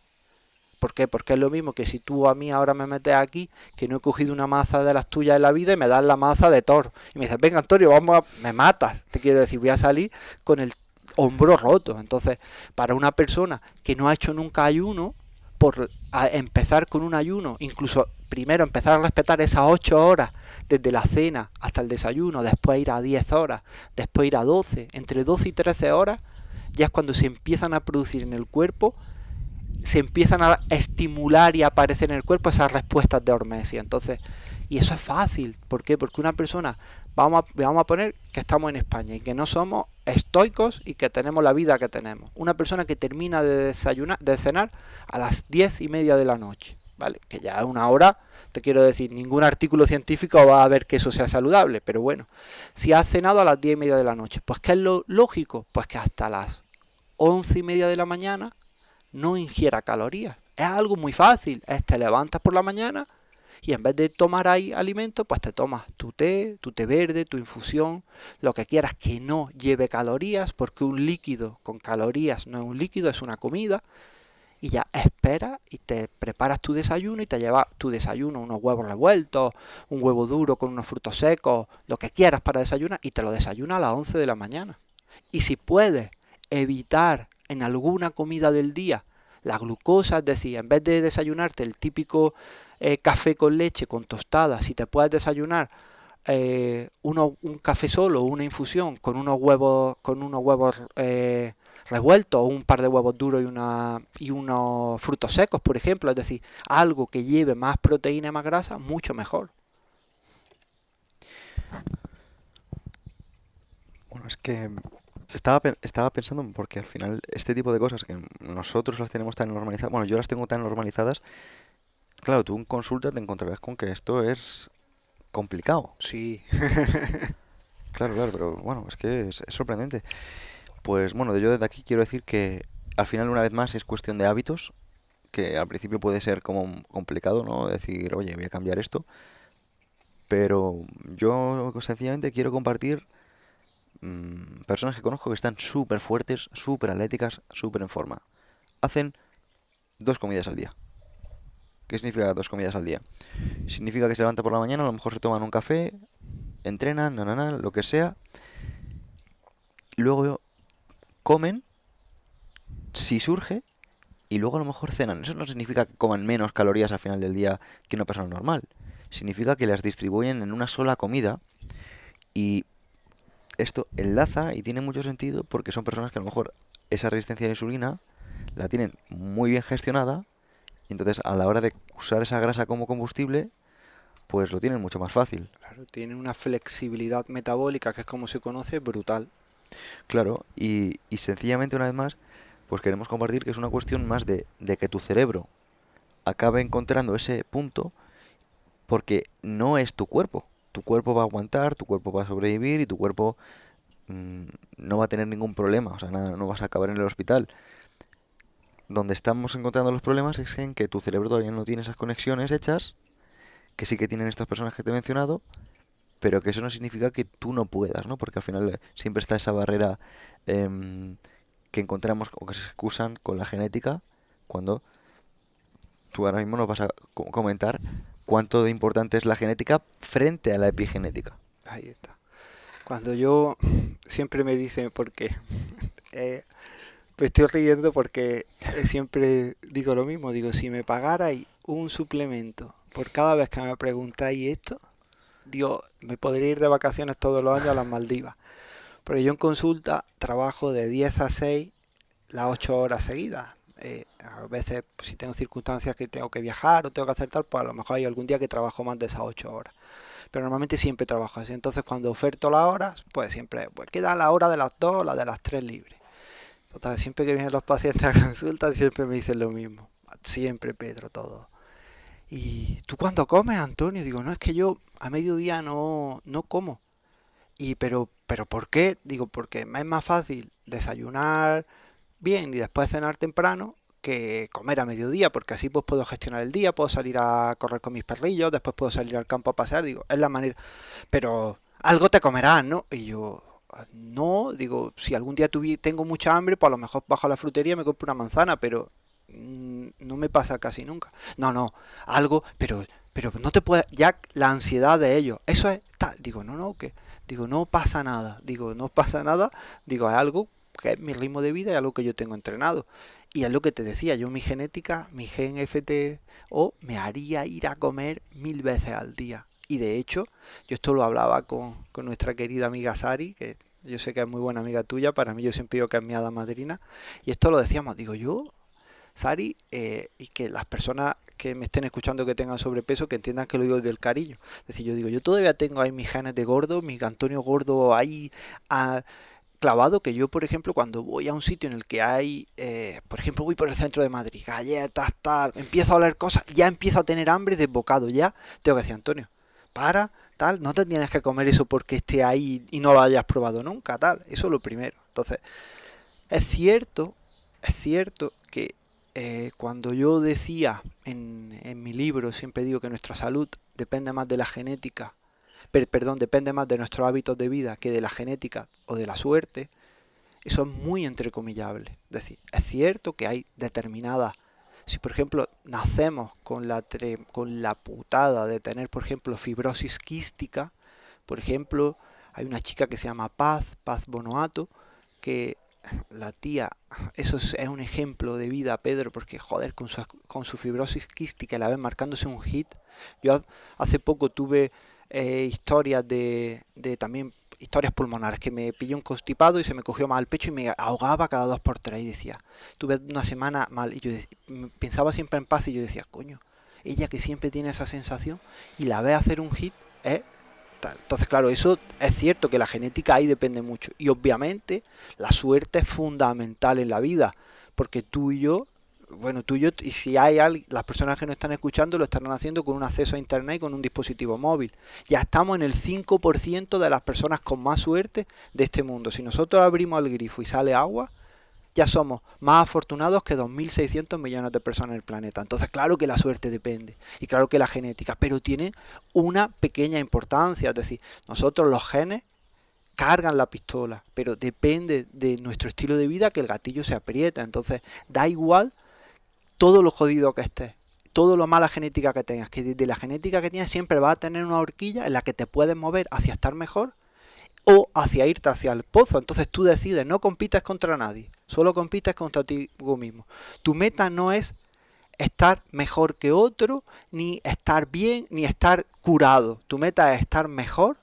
¿Por qué? Porque es lo mismo que si tú a mí ahora me metes aquí, que no he cogido una maza de las tuyas en la vida y me das la maza de Thor. Y me dices, venga Antonio, vamos a... Me matas. Te quiero decir, voy a salir con el hombro roto. Entonces, para una persona que no ha hecho nunca ayuno, por empezar con un ayuno, incluso primero empezar a respetar esas 8 horas desde la cena hasta el desayuno, después ir a 10 horas, después ir a 12, entre 12 y 13 horas, ya es cuando se empiezan a producir en el cuerpo, se empiezan a estimular y a aparecer en el cuerpo esas respuestas de hormesia. Entonces, y eso es fácil. ¿Por qué? Porque una persona, vamos a poner que estamos en España y que no somos estoicos y que tenemos la vida que tenemos. Una persona que termina de desayunar, de cenar a las 10:30 de la noche, ¿vale? Que ya es una hora, te quiero decir, ningún artículo científico va a ver que eso sea saludable, pero bueno, si has cenado a las 10:30 de la noche, pues ¿qué es lo lógico? Pues que hasta las 11:30 de la mañana no ingiera calorías. Es algo muy fácil, es te levantas por la mañana y en vez de tomar ahí alimento, pues te tomas tu té verde, tu infusión, lo que quieras que no lleve calorías, porque un líquido con calorías no es un líquido, es una comida, y ya esperas y te preparas tu desayuno y te llevas tu desayuno, unos huevos revueltos, un huevo duro con unos frutos secos, lo que quieras para desayunar, y te lo desayunas a las 11 de la mañana. Y si puedes evitar en alguna comida del día la glucosa, es decir, en vez de desayunarte el típico café con leche con tostada, si te puedes desayunar un café solo, una infusión con unos huevos revueltos, o un par de huevos duros y unos frutos secos, por ejemplo, es decir, algo que lleve más proteína y más grasa, mucho mejor. Bueno, es que estaba pensando porque al final este tipo de cosas que nosotros las tenemos tan normalizadas, bueno, yo las tengo tan normalizadas, claro, tú en consulta te encontrarás con que esto es complicado. Sí, Claro, claro, pero bueno, es que es sorprendente. Pues bueno, yo desde aquí quiero decir que al final una vez más es cuestión de hábitos, que al principio puede ser como complicado, ¿no? Decir, oye, voy a cambiar esto, pero yo sencillamente quiero compartir personas que conozco que están súper fuertes, súper atléticas, súper en forma. Hacen 2 comidas al día. ¿Qué significa 2 comidas al día? Significa que se levanta por la mañana, a lo mejor se toman un café, entrenan, lo que sea, luego comen, si surge, y luego a lo mejor cenan. Eso no significa que coman menos calorías al final del día que una persona normal. Significa que las distribuyen en una sola comida y esto enlaza y tiene mucho sentido porque son personas que a lo mejor esa resistencia a la insulina la tienen muy bien gestionada y entonces a la hora de usar esa grasa como combustible, pues lo tienen mucho más fácil. claro, tiene una flexibilidad metabólica que es como se conoce brutal. Claro, y sencillamente una vez más, pues queremos compartir que es una cuestión más de que tu cerebro acabe encontrando ese punto porque no es tu cuerpo. Tu cuerpo va a aguantar, tu cuerpo va a sobrevivir y tu cuerpo mm, no va a tener ningún problema, o sea, nada, no vas a acabar en el hospital. Donde estamos encontrando los problemas es en que tu cerebro todavía no tiene esas conexiones hechas, que sí que tienen estas personas que te he mencionado, pero que eso no significa que tú no puedas, ¿no? Porque al final siempre está esa barrera em, que encontramos o que se excusan con la genética, cuando tú ahora mismo nos vas a comentar cuánto de importante es la genética frente a la epigenética. Ahí está. Cuando yo siempre me dicen, porque me estoy riendo porque siempre digo lo mismo, digo, si me pagarais un suplemento por cada vez que me preguntáis esto, digo, me podría ir de vacaciones todos los años a las Maldivas. Pero yo en consulta trabajo de 10 a 6 las 8 horas seguidas. A veces, pues, si tengo circunstancias que tengo que viajar o tengo que hacer tal, pues a lo mejor hay algún día que trabajo más de esas 8 horas. Pero normalmente siempre trabajo así. Entonces cuando oferto las horas, pues siempre, pues queda la hora de las 2, la de las 3 libres. Total, siempre que vienen los pacientes a consulta, siempre me dicen lo mismo. Siempre, Pedro, todo. ¿Y tú cuándo comes, Antonio? Digo, no, es que yo a mediodía no como. Pero ¿por qué? Digo, porque me es más fácil desayunar bien y después cenar temprano que comer a mediodía, porque así pues puedo gestionar el día, puedo salir a correr con mis perrillos, después puedo salir al campo a pasear, digo, es la manera. Pero algo te comerás, ¿no? Y yo, no, digo, si algún día tengo mucha hambre, pues a lo mejor bajo a la frutería y me compro una manzana, pero no me pasa casi nunca. No, no, algo, pero no te puedes, ya la ansiedad de ellos, eso es tal. Digo, no, no, que, digo, no pasa nada, digo, no pasa nada, digo, es algo que es mi ritmo de vida, es algo que yo tengo entrenado. Y es lo que te decía, yo mi genética, mi gen FTO me haría ir a comer 1000 veces al día. Y de hecho, yo esto lo hablaba con nuestra querida amiga Sari, que yo sé que es muy buena amiga tuya, para mí yo siempre digo que es mi hada madrina, y esto lo decíamos, digo yo, Sari, y que las personas que me estén escuchando que tengan sobrepeso, que entiendan que lo digo del cariño. Es decir, yo digo, yo todavía tengo ahí mis genes de gordo, mi Antonio gordo ahí clavado, que yo, por ejemplo, cuando voy a un sitio en el que hay, por ejemplo, voy por el centro de Madrid, galletas, tal, empiezo a oler cosas, ya empiezo a tener hambre de bocado, ya tengo que decir, Antonio, para, tal, no te tienes que comer eso porque esté ahí y no lo hayas probado nunca, tal, eso es lo primero. Entonces, es cierto, es cierto que cuando yo decía en mi libro, siempre digo que nuestra salud depende más de la genética, perdón, depende más de nuestros hábitos de vida que de la genética o de la suerte, eso es muy entrecomillable. Es decir, es cierto que hay determinadas, si por ejemplo nacemos con la putada de tener, por ejemplo, fibrosis quística, por ejemplo, hay una chica que se llama Paz Bonoato, que la tía, eso es un ejemplo de vida, Pedro, porque joder, con su fibrosis quística y la vez marcándose un hit. Yo hace poco tuve historias de también historias pulmonares, que me pilló un constipado y se me cogió mal el pecho y me ahogaba cada 2 por 3 y decía, tuve una semana mal y yo pensaba siempre en Paz y yo decía, coño, ella que siempre tiene esa sensación y la ve hacer un hit, entonces, claro, eso es cierto que la genética ahí depende mucho. Y obviamente la suerte es fundamental en la vida. Porque tú y yo, bueno, tú y yo, y si hay alguien, las personas que nos están escuchando lo estarán haciendo con un acceso a internet y con un dispositivo móvil. Ya estamos en el 5% de las personas con más suerte de este mundo. Si nosotros abrimos el grifo y sale agua, ya somos más afortunados que 2.600 millones de personas en el planeta. Entonces, claro que la suerte depende, y claro que la genética, pero tiene una pequeña importancia. Es decir, nosotros los genes cargan la pistola, pero depende de nuestro estilo de vida que el gatillo se aprieta. Entonces, da igual todo lo jodido que estés, todo lo mala genética que tengas, que desde la genética que tienes siempre vas a tener una horquilla en la que te puedes mover hacia estar mejor o hacia irte hacia el pozo. Entonces tú decides, no compites contra nadie, solo compites contra ti mismo. Tu meta no es estar mejor que otro, ni estar bien, ni estar curado. Tu meta es estar mejor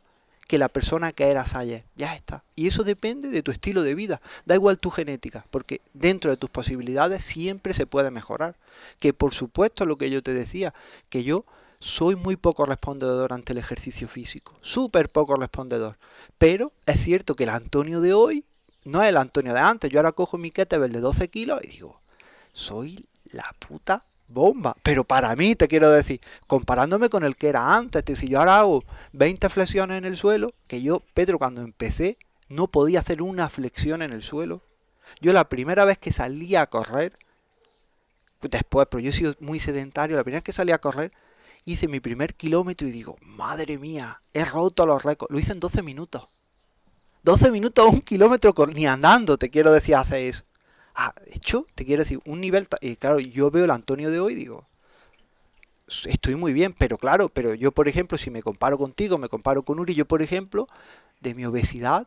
que la persona que eras ayer. Ya está. Y eso depende de tu estilo de vida. Da igual tu genética, porque dentro de tus posibilidades siempre se puede mejorar. Que por supuesto lo que yo te decía, que yo soy muy poco respondedor ante el ejercicio físico, súper poco respondedor. Pero es cierto que el Antonio de hoy no es el Antonio de antes. Yo ahora cojo mi kettlebell de 12 kilos y digo, soy la puta bomba. Pero para mí, te quiero decir, comparándome con el que era antes, es decir, yo ahora hago 20 flexiones en el suelo, que yo, Pedro, cuando empecé, no podía hacer una flexión en el suelo. Yo la primera vez que salí a correr, después, pero yo he sido muy sedentario, la primera vez que salí a correr, hice mi primer kilómetro y digo, madre mía, he roto los récords. Lo hice en 12 minutos. 12 minutos a un kilómetro, ni andando, te quiero decir, hace eso. De hecho, te quiero decir, un nivel... Y claro, yo veo el Antonio de hoy y digo, estoy muy bien, pero claro, pero yo, por ejemplo, si me comparo contigo, me comparo con Uri, yo, por ejemplo, de mi obesidad,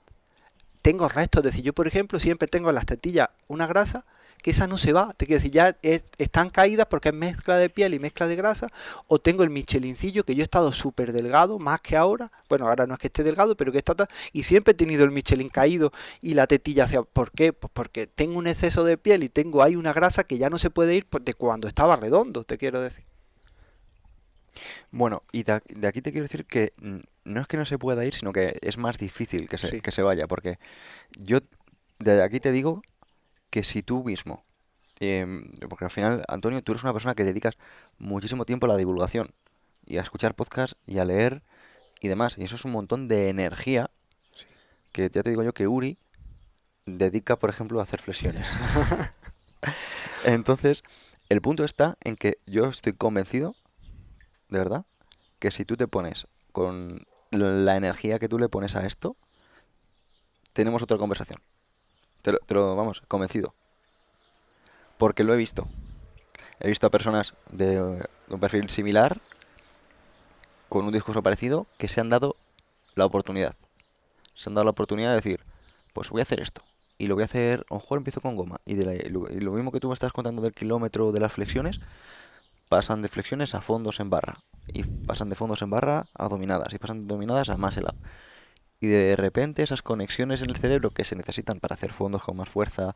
tengo restos. Es decir, yo, por ejemplo, siempre tengo en las tetillas una grasa que esa no se va. Te quiero decir, ya están caídas porque es mezcla de piel y mezcla de grasa. O tengo el Michelincillo, que yo he estado súper delgado, más que ahora. Bueno, ahora no es que esté delgado, pero que está... Y siempre he tenido el Michelin caído y la tetilla hacia... ¿Por qué? Pues porque tengo un exceso de piel y tengo ahí una grasa que ya no se puede ir de cuando estaba redondo, te quiero decir. Bueno, y de aquí te quiero decir que no es que no se pueda ir, sino que es más difícil Sí, que se vaya, porque yo de aquí te digo que si tú mismo, porque al final, Antonio, tú eres una persona que dedicas muchísimo tiempo a la divulgación y a escuchar podcasts y a leer y demás, y eso es un montón de energía sí. que ya te digo yo que Uri dedica, por ejemplo, a hacer flexiones. Entonces, el punto está en que yo estoy convencido, de verdad, que si tú te pones con la energía que tú le pones a esto, tenemos otra conversación. Vamos, convencido. Porque lo he visto. he visto a personas de un perfil similar, con un discurso parecido, que se han dado la oportunidad. Se han dado la oportunidad de decir, pues voy a hacer esto. Y lo voy a hacer, a lo mejor empiezo con goma. Y lo mismo que tú me estás contando del kilómetro de las flexiones, pasan de flexiones a fondos en barra. Y pasan de fondos en barra a dominadas. Y pasan de dominadas a muscle up. Y de repente esas conexiones en el cerebro que se necesitan para hacer fondos con más fuerza,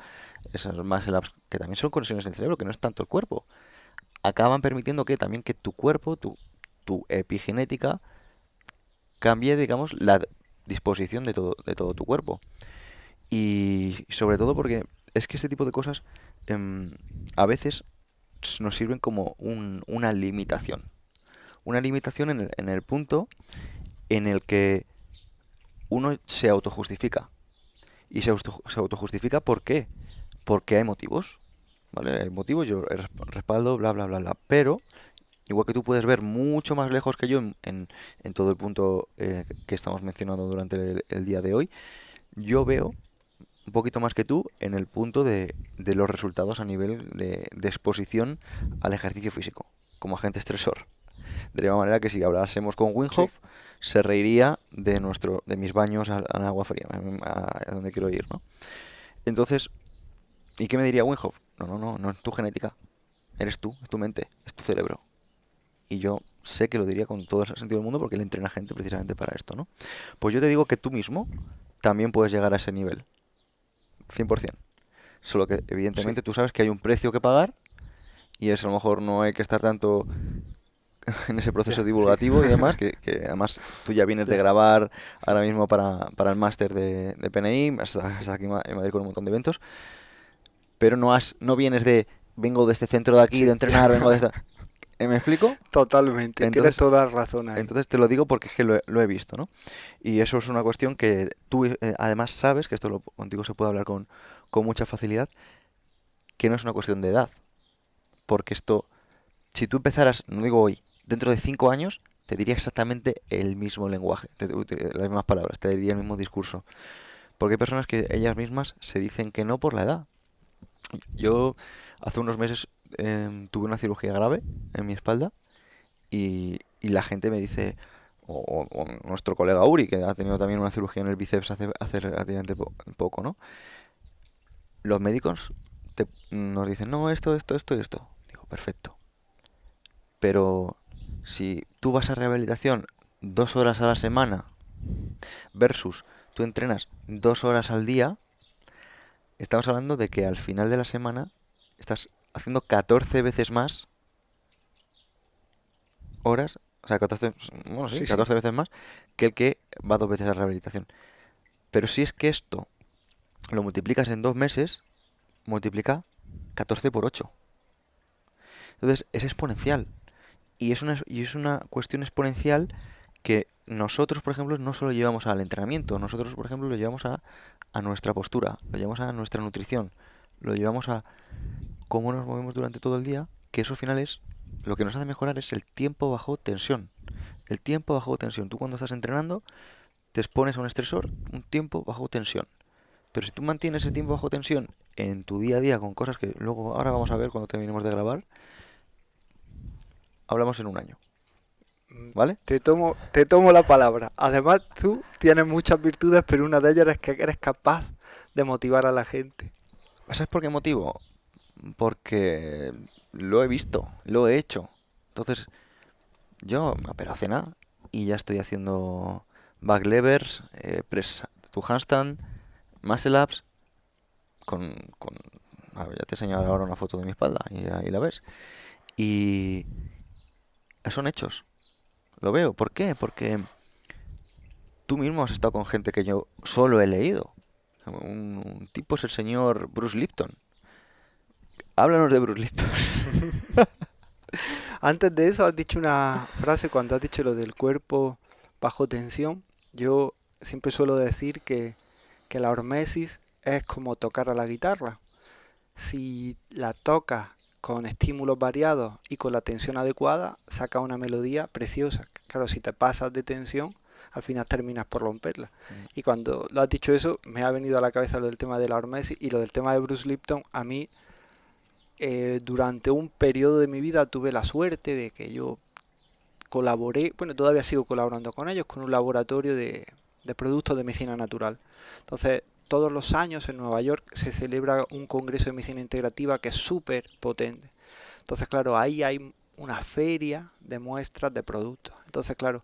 esas muscle ups, que también son conexiones en el cerebro, que no es tanto el cuerpo, acaban permitiendo que también que tu cuerpo, tu epigenética, cambie, digamos, la disposición de todo tu cuerpo. Y sobre todo porque es que este tipo de cosas em, a veces nos sirven como una limitación. Una limitación en el punto en el que uno se autojustifica. Y se autojustifica ¿por qué? Porque hay motivos. ¿Vale? Hay motivos, yo respaldo, bla, bla, bla, bla. Pero, igual que tú puedes ver mucho más lejos que yo en todo el punto que estamos mencionando durante el día de hoy, yo veo un poquito más que tú en el punto de los resultados a nivel de exposición al ejercicio físico, como agente estresor. De la misma manera que si hablásemos con Sí, Winhoff, se reiría de mis baños al agua fría, a donde quiero ir, ¿no? Entonces, ¿y qué me diría Winhoff? No, no, no, no es tu genética, eres tú, es tu mente, es tu cerebro. Y yo sé que lo diría con todo el sentido del mundo porque él entrena gente precisamente para esto, ¿no? Pues yo te digo que tú mismo también puedes llegar a ese nivel, 100%. Solo que sí, evidentemente tú sabes que hay un precio que pagar y es a lo mejor no hay que estar tanto en ese proceso ya, sí, divulgativo y demás, que además tú ya vienes de ya. grabar ahora mismo para el máster de PNI, estás aquí en Madrid con un montón de eventos, pero no vienes vengo de este centro de aquí, de Sí, entrenar, vengo de esta... ¿Me explico? totalmente. Tienes Entonces, toda la razón ahí. entonces te lo digo porque es que lo he visto, ¿no? Y eso es una cuestión que tú además sabes, que esto contigo se puede hablar con mucha facilidad, que no es una cuestión de edad, porque esto, si tú empezaras, no digo hoy, dentro de 5 años, te diría exactamente el mismo lenguaje, las mismas palabras, te diría el mismo discurso. Porque hay personas que ellas mismas se dicen que no por la edad. Yo hace unos meses tuve una cirugía grave en mi espalda y la gente me dice, o nuestro colega Uri, que ha tenido también una cirugía en el bíceps hace relativamente poco, ¿no? Los médicos nos dicen, no, esto y esto. Digo, perfecto. Pero si tú vas a rehabilitación 2 horas a la semana versus tú entrenas 2 horas al día, estamos hablando de que al final de la semana estás haciendo 14 veces más horas, o sea, 14, bueno, sí, Sí, sí, 14 veces más que el que va 2 veces a rehabilitación. Pero si es que esto lo multiplicas en 2 meses, multiplica 14 por 8. Entonces es exponencial. Y es una cuestión exponencial que nosotros, por ejemplo, no solo llevamos al entrenamiento, nosotros, por ejemplo, lo llevamos a nuestra postura, lo llevamos a nuestra nutrición, lo llevamos a cómo nos movemos durante todo el día, que eso al final es lo que nos hace mejorar es el tiempo bajo tensión. El tiempo bajo tensión. Tú cuando estás entrenando te expones a un estresor, un tiempo bajo tensión. Pero si tú mantienes ese tiempo bajo tensión en tu día a día con cosas que luego ahora vamos a ver cuando terminemos de grabar, hablamos en un año, mm, ¿vale? te tomo la palabra. Además, tú tienes muchas virtudes, pero una de ellas es que eres capaz de motivar a la gente. ¿Sabes por qué motivo? Porque lo he visto, lo he hecho. Entonces, yo me opero hace nada y ya estoy haciendo back levers, press to handstand, muscle ups con... A ver, ya te enseñaré ahora una foto de mi espalda y ahí la ves. Y son hechos, lo veo. ¿Por qué? Porque tú mismo has estado con gente que yo solo he leído. Un tipo es el señor Bruce Lipton. Háblanos de Bruce Lipton. Antes de eso, has dicho una frase cuando has dicho lo del cuerpo bajo tensión. Yo siempre suelo decir que la hormesis es como tocar a la guitarra. Si la tocas con estímulos variados y con la tensión adecuada, saca una melodía preciosa. Claro, si te pasas de tensión, al final terminas por romperla. Y cuando lo has dicho eso, me ha venido a la cabeza lo del tema de la hormesis y lo del tema de Bruce Lipton. A mí durante un periodo de mi vida tuve la suerte de que yo colaboré, bueno, todavía sigo colaborando con ellos, con un laboratorio de productos de medicina natural. Entonces, todos los años en Nueva York se celebra un congreso de medicina integrativa que es súper potente. Entonces, claro, ahí hay una feria de muestras de productos. Entonces, claro,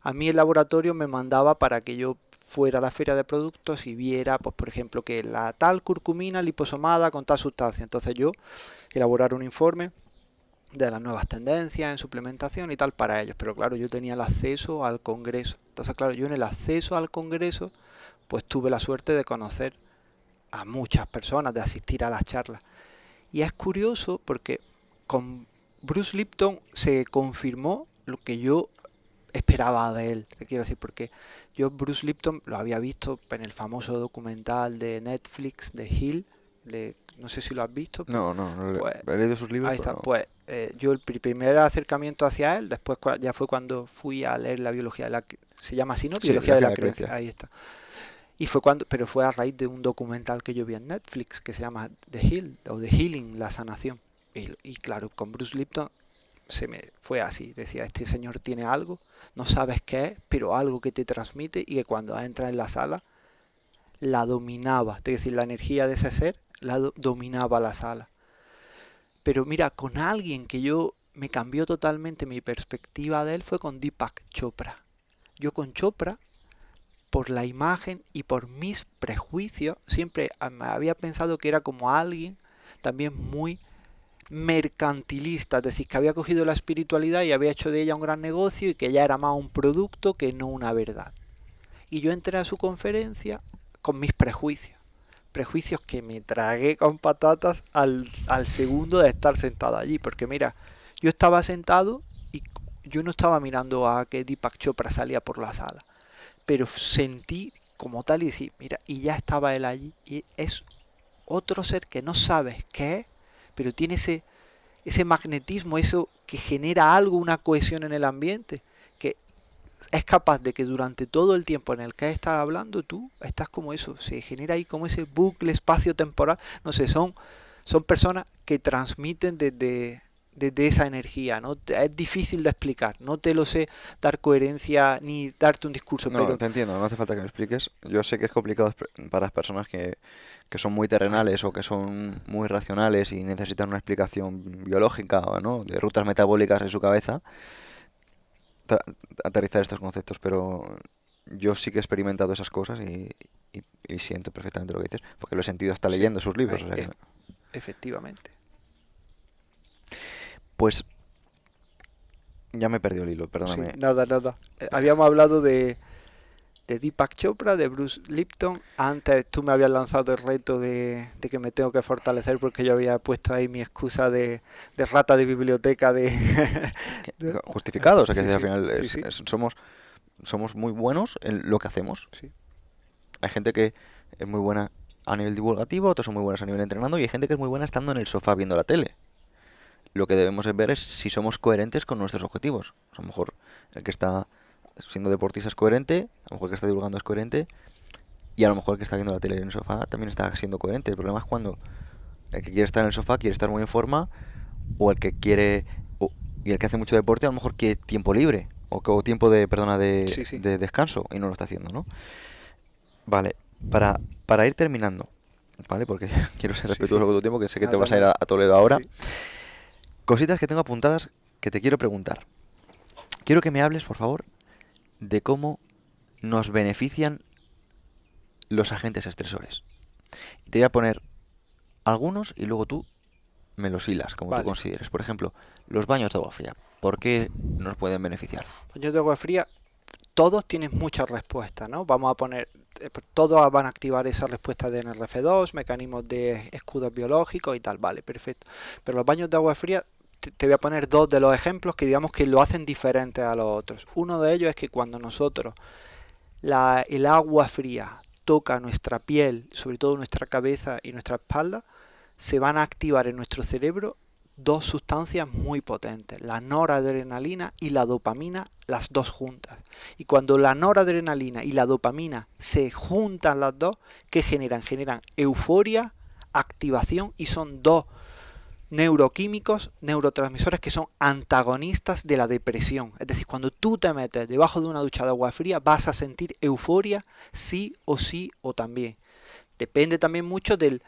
a mí el laboratorio me mandaba para que yo fuera a la feria de productos y viera, pues por ejemplo, que la tal curcumina liposomada con tal sustancia. Entonces yo elaborar un informe de las nuevas tendencias en suplementación y tal para ellos. Pero claro, yo tenía el acceso al congreso. Entonces, claro, yo en el acceso al congreso, pues tuve la suerte de conocer a muchas personas, de asistir a las charlas. Y es curioso porque con Bruce Lipton se confirmó lo que yo esperaba de él, te quiero decir, porque yo Bruce Lipton lo había visto en el famoso documental de Netflix de Hill, no sé si lo has visto, No, pues he leído sus libros, ahí pero está, no. pues yo el primer acercamiento hacia él, después ya fue cuando fui a leer la biología de se llama así, ¿no? Sí, Biología de biología de la la creencia, creencia. ahí está. Y fue cuando, pero fue a raíz de un documental que yo vi en Netflix que se llama The Heal o The Healing, la sanación. Y claro, con Bruce Lipton se me fue así, decía, este señor tiene algo, no sabes qué es, pero algo que te transmite y que cuando entra en la sala la dominaba, es decir, la energía de ese ser dominaba la sala. Pero mira, con alguien que yo me cambió totalmente mi perspectiva de él fue con Deepak Chopra. Yo con Chopra, por la imagen y por mis prejuicios, siempre me había pensado que era como alguien también muy mercantilista, es decir, que había cogido la espiritualidad y había hecho de ella un gran negocio y que ya era más un producto que no una verdad. Y yo entré a su conferencia con mis prejuicios, prejuicios que me tragué con patatas al segundo de estar sentado allí, porque mira, yo estaba sentado y yo no estaba mirando a que Deepak Chopra salía por la sala, pero sentí como tal y decir, mira, y ya estaba él allí, y es otro ser que no sabes qué es, pero tiene ese magnetismo, eso que genera algo, una cohesión en el ambiente, que es capaz de que durante todo el tiempo en el que estás hablando tú, estás como eso, se genera ahí como ese bucle espacio-temporal, no sé, son personas que transmiten desde esa energía, ¿no? Es difícil de explicar, no te lo sé dar coherencia ni darte un discurso, No, pero te entiendo, no hace falta que me expliques. Yo sé que es complicado para las personas que son muy terrenales o que son muy racionales y necesitan una explicación biológica, ¿no? De rutas metabólicas en su cabeza, tra- aterrizar estos conceptos, pero yo sí que he experimentado esas cosas y siento perfectamente lo que dices, porque lo he sentido hasta sí, leyendo sus libros. O sea que, efectivamente. pues ya me he perdido el hilo, Sí, perdóname. nada. Habíamos hablado de Deepak Chopra, de Bruce Lipton. Antes tú me habías lanzado el reto de que me tengo que fortalecer porque yo había puesto ahí mi excusa de rata de biblioteca de... de- Justificado, o sea que Sí, al sí, final sí, sí, somos muy buenos en lo que hacemos. sí, Hay gente que es muy buena a nivel divulgativo, otros son muy buenos a nivel entrenando y hay gente que es muy buena estando en el sofá viendo la tele. Lo que debemos de ver es si somos coherentes con nuestros objetivos. A lo mejor el que está siendo deportista es coherente, a lo mejor el que está divulgando es coherente y a lo mejor el que está viendo la tele en el sofá también está siendo coherente. El problema es cuando el que quiere estar en el sofá quiere estar muy en forma o el que quiere y el que hace mucho deporte a lo mejor quiere tiempo libre o tiempo de, perdona, sí, sí. de descanso y no lo está haciendo, ¿no? Vale, para ir terminando, ¿vale? Porque quiero ser Sí, respetuoso sí. con tu tiempo, que sé que te Nada, vas a ir a, nada. a Toledo ahora. Sí. Cositas que tengo apuntadas que te quiero preguntar. Quiero que me hables, por favor, de cómo nos benefician los agentes estresores. Y te voy a poner algunos y luego tú me los hilas, como tú Vale. consideres. Por ejemplo, los baños de agua fría. ¿Por qué nos pueden beneficiar? Baños de agua fría, todos tienen muchas respuestas, ¿no? Vamos a poner, todos van a activar esa respuesta de NRF2, mecanismos de escudos biológicos y tal, vale, perfecto. Pero los baños de agua fría, te voy a poner dos de los ejemplos que digamos que lo hacen diferente a los otros. Uno de ellos es que cuando nosotros el agua fría toca nuestra piel, sobre todo nuestra cabeza y nuestra espalda, se van a activar en nuestro cerebro dos sustancias muy potentes, la noradrenalina y la dopamina, las dos juntas. Y cuando la noradrenalina y la dopamina se juntan las dos, ¿qué generan? Generan euforia, activación y son dos neuroquímicos, neurotransmisores que son antagonistas de la depresión. Es decir, cuando tú te metes debajo de una ducha de agua fría, vas a sentir euforia sí o también. Depende también mucho de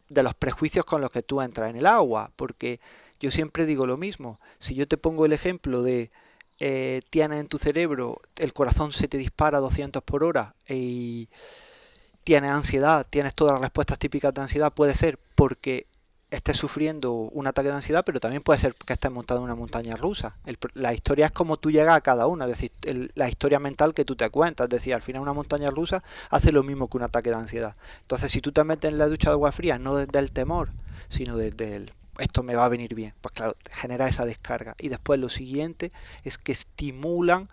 los prejuicios con los que tú entras en el agua, porque yo siempre digo lo mismo. Si yo te pongo el ejemplo de tienes en tu cerebro, el corazón se te dispara a 200 por hora y tienes ansiedad, tienes todas las respuestas típicas de ansiedad, puede ser porque estés sufriendo un ataque de ansiedad, pero también puede ser que estés montado en una montaña rusa. La historia es como tú llegas a cada una, es decir, la historia mental que tú te cuentas, es decir, al final una montaña rusa hace lo mismo que un ataque de ansiedad. Entonces, si tú te metes en la ducha de agua fría, no desde el temor, sino desde el esto me va a venir bien, pues claro, genera esa descarga. Y después lo siguiente es que estimulan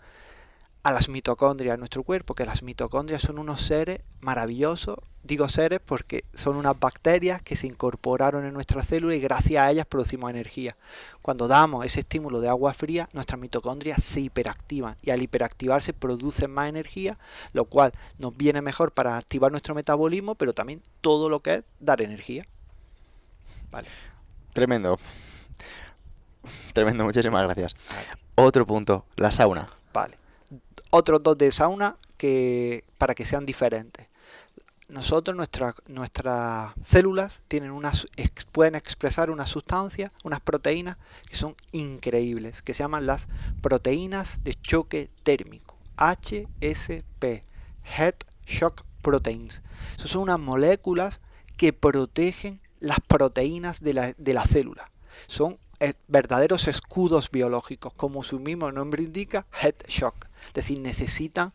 a las mitocondrias de nuestro cuerpo, que las mitocondrias son unos seres maravillosos, digo seres porque son unas bacterias que se incorporaron en nuestra célula y gracias a ellas producimos energía. Cuando damos ese estímulo de agua fría, nuestras mitocondrias se hiperactivan y al hiperactivarse producen más energía, lo cual nos viene mejor para activar nuestro metabolismo, pero también todo lo que es dar energía. Vale. Tremendo. Tremendo, muchísimas gracias. Vale. Otro punto, la sauna. Vale. Otros dos de sauna que para que sean diferentes. Nosotros, nuestras células pueden expresar unas sustancias, unas proteínas que son increíbles, que se llaman las proteínas de choque térmico, HSP, Head Shock Proteins. Esas son unas moléculas que protegen las proteínas de la célula. Son verdaderos escudos biológicos, como su mismo nombre indica, head shock, es decir, necesitan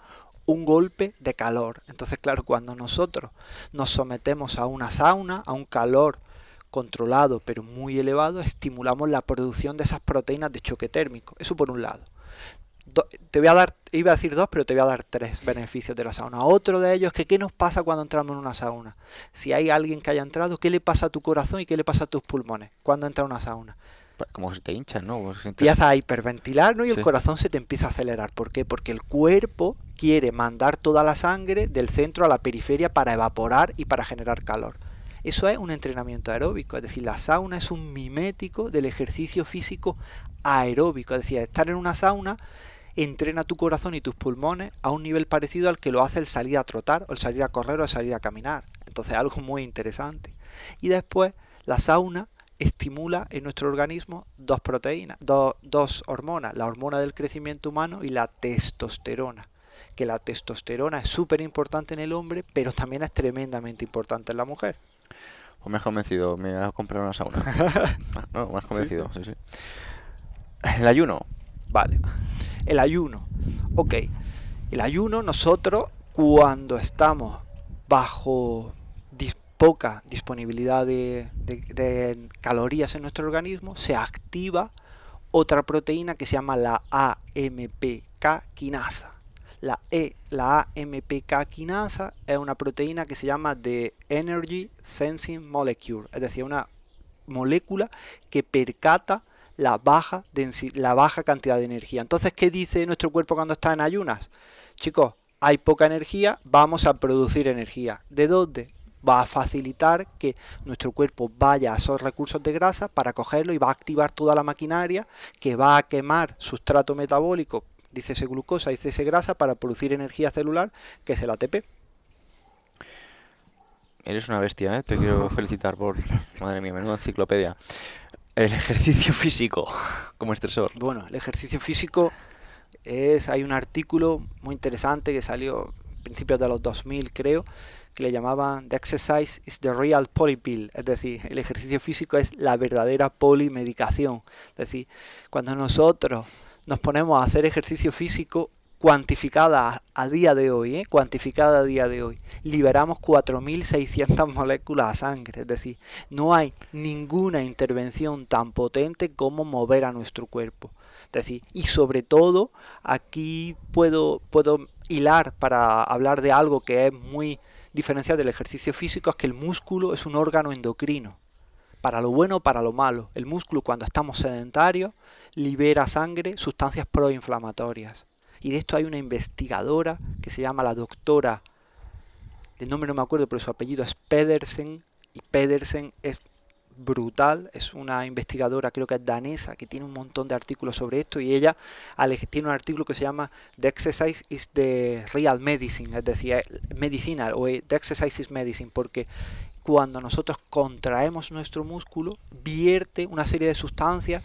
un golpe de calor. Entonces, claro, cuando nosotros nos sometemos a una sauna, a un calor controlado pero muy elevado, estimulamos la producción de esas proteínas de choque térmico. Eso por un lado. Iba a decir dos, pero te voy a dar tres beneficios de la sauna. Otro de ellos es que ¿qué nos pasa cuando entramos en una sauna? Si hay alguien que haya entrado, ¿qué le pasa a tu corazón y qué le pasa a tus pulmones cuando entra a una sauna? Como que se te hinchan, ¿no? Empieza a hiperventilar, ¿no? Y Sí. el corazón se te empieza a acelerar. ¿Por qué? Porque el cuerpo quiere mandar toda la sangre del centro a la periferia para evaporar y para generar calor. Eso es un entrenamiento aeróbico, es decir, la sauna es un mimético del ejercicio físico aeróbico, es decir, estar en una sauna entrena tu corazón y tus pulmones a un nivel parecido al que lo hace el salir a trotar, o el salir a correr, o el salir a caminar. Entonces, algo muy interesante. Y después, la sauna estimula en nuestro organismo dos proteínas, dos hormonas, la hormona del crecimiento humano y la testosterona. Que la testosterona es súper importante en el hombre, pero también es tremendamente importante en la mujer. Pues me has convencido, me voy a comprar una sauna. No, me has convencido, sí. El ayuno. Vale. El ayuno. Ok. El ayuno, nosotros, cuando estamos bajo poca disponibilidad de calorías en nuestro organismo, se activa otra proteína que se llama la AMPK quinasa. La AMPK quinasa es una proteína que se llama de Energy Sensing Molecule, es decir, una molécula que percata la baja cantidad de energía. Entonces, ¿qué dice nuestro cuerpo cuando está en ayunas? Chicos, hay poca energía, vamos a producir energía. ¿De dónde? Va a facilitar que nuestro cuerpo vaya a esos recursos de grasa para cogerlo y va a activar toda la maquinaria que va a quemar sustrato metabólico, dice ese glucosa, dice ese grasa, para producir energía celular, que es el ATP. Eres una bestia, ¿eh? Te quiero felicitar por... Madre mía, menuda enciclopedia. El ejercicio físico como estresor. Bueno, el ejercicio físico hay un artículo muy interesante que salió a principios de los 2000, creo, que le llamaban The Exercise is the Real Polypill, es decir, el ejercicio físico es la verdadera polimedicación. Es decir, cuando nosotros nos ponemos a hacer ejercicio físico cuantificada a día de hoy, liberamos 4.600 moléculas a sangre, es decir, no hay ninguna intervención tan potente como mover a nuestro cuerpo. Es decir, y sobre todo, aquí puedo hilar para hablar de algo que es muy diferencial del ejercicio físico, es que el músculo es un órgano endocrino, para lo bueno o para lo malo. El músculo, cuando estamos sedentarios, libera sangre, sustancias proinflamatorias. Y de esto hay una investigadora que se llama la doctora, del nombre no me acuerdo, pero su apellido es Pedersen, y Pedersen es brutal. Es una investigadora, creo que es danesa, que tiene un montón de artículos sobre esto, y ella tiene un artículo que se llama The Exercise is the Real Medicine, es decir, medicina, o The Exercise is Medicine, porque cuando nosotros contraemos nuestro músculo, vierte una serie de sustancias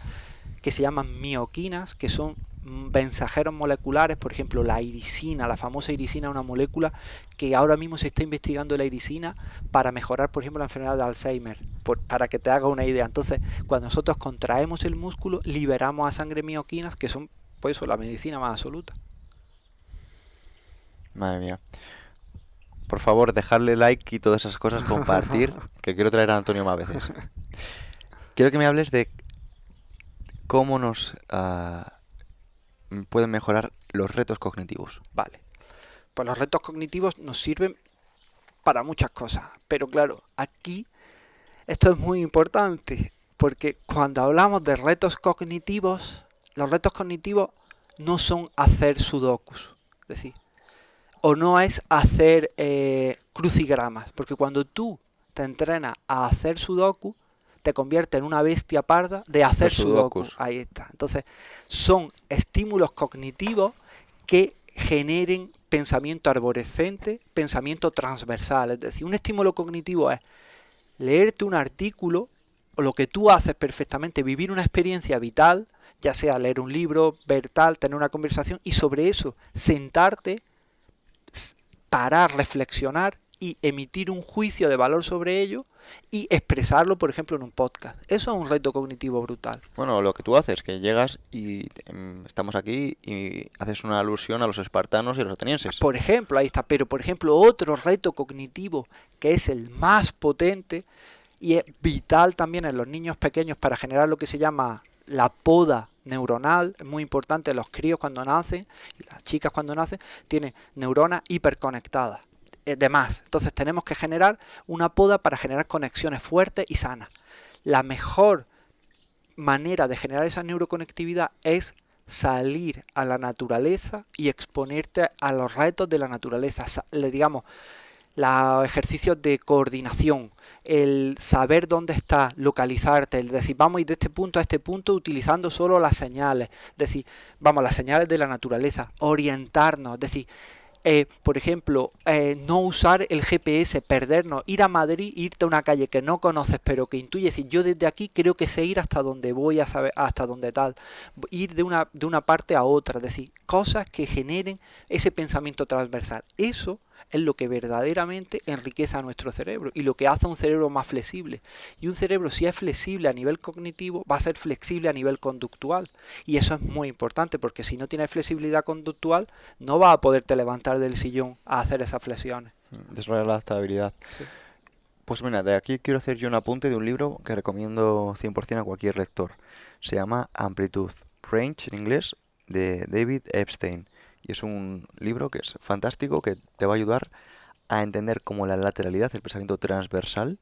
que se llaman mioquinas, que son mensajeros moleculares. Por ejemplo, la irisina, la famosa irisina, es una molécula que ahora mismo se está investigando la irisina para mejorar, por ejemplo, la enfermedad de Alzheimer, para que te haga una idea. Entonces, cuando nosotros contraemos el músculo, liberamos a sangre mioquinas, que son, pues eso, la medicina más absoluta. Madre mía. Por favor, dejarle like y todas esas cosas, compartir, que quiero traer a Antonio más veces. Quiero que me hables de cómo nos pueden mejorar los retos cognitivos. Vale. Pues los retos cognitivos nos sirven para muchas cosas, pero claro, aquí esto es muy importante, porque cuando hablamos de retos cognitivos, los retos cognitivos no son hacer sudokus, es decir, o no es hacer crucigramas, porque cuando tú te entrenas a hacer sudoku, te convierte en una bestia parda de hacer sudoku. Ahí está. Entonces, son estímulos cognitivos que generen pensamiento arborescente, pensamiento transversal. Es decir, un estímulo cognitivo es leerte un artículo, o lo que tú haces perfectamente, vivir una experiencia vital, ya sea leer un libro, ver tal, tener una conversación, y sobre eso sentarte, parar, reflexionar y emitir un juicio de valor sobre ello y expresarlo, por ejemplo, en un podcast. Eso es un reto cognitivo brutal. Bueno, lo que tú haces, que llegas y estamos aquí y haces una alusión a los espartanos y a los atenienses. Por ejemplo, ahí está. Pero, por ejemplo, otro reto cognitivo que es el más potente y es vital también en los niños pequeños para generar lo que se llama la poda neuronal. Es muy importante. Los críos cuando nacen y las chicas cuando nacen tienen neuronas hiperconectadas. De más. Entonces tenemos que generar una poda para generar conexiones fuertes y sanas. La mejor manera de generar esa neuroconectividad es salir a la naturaleza y exponerte a los retos de la naturaleza. Digamos, los ejercicios de coordinación, el saber dónde está, localizarte, el decir, vamos a ir de este punto a este punto utilizando solo las señales, decir, vamos, las señales de la naturaleza, orientarnos, decir, por ejemplo, no usar el GPS, perdernos, ir a Madrid, irte a una calle que no conoces pero que intuyes, decir, yo desde aquí creo que sé ir hasta donde voy a saber, hasta donde tal, ir de una parte a otra, es decir, cosas que generen ese pensamiento transversal. Eso es lo que verdaderamente enriquece a nuestro cerebro y lo que hace un cerebro más flexible. Y un cerebro, si es flexible a nivel cognitivo, va a ser flexible a nivel conductual. Y eso es muy importante, porque si no tienes flexibilidad conductual, no vas a poderte levantar del sillón a hacer esas flexiones. Desarrollar la adaptabilidad. Sí. Pues mira, de aquí quiero hacer yo un apunte de un libro que recomiendo 100% a cualquier lector. Se llama Amplitude, Range en inglés, de David Epstein. Y es un libro que es fantástico, que te va a ayudar a entender cómo la lateralidad, el pensamiento transversal,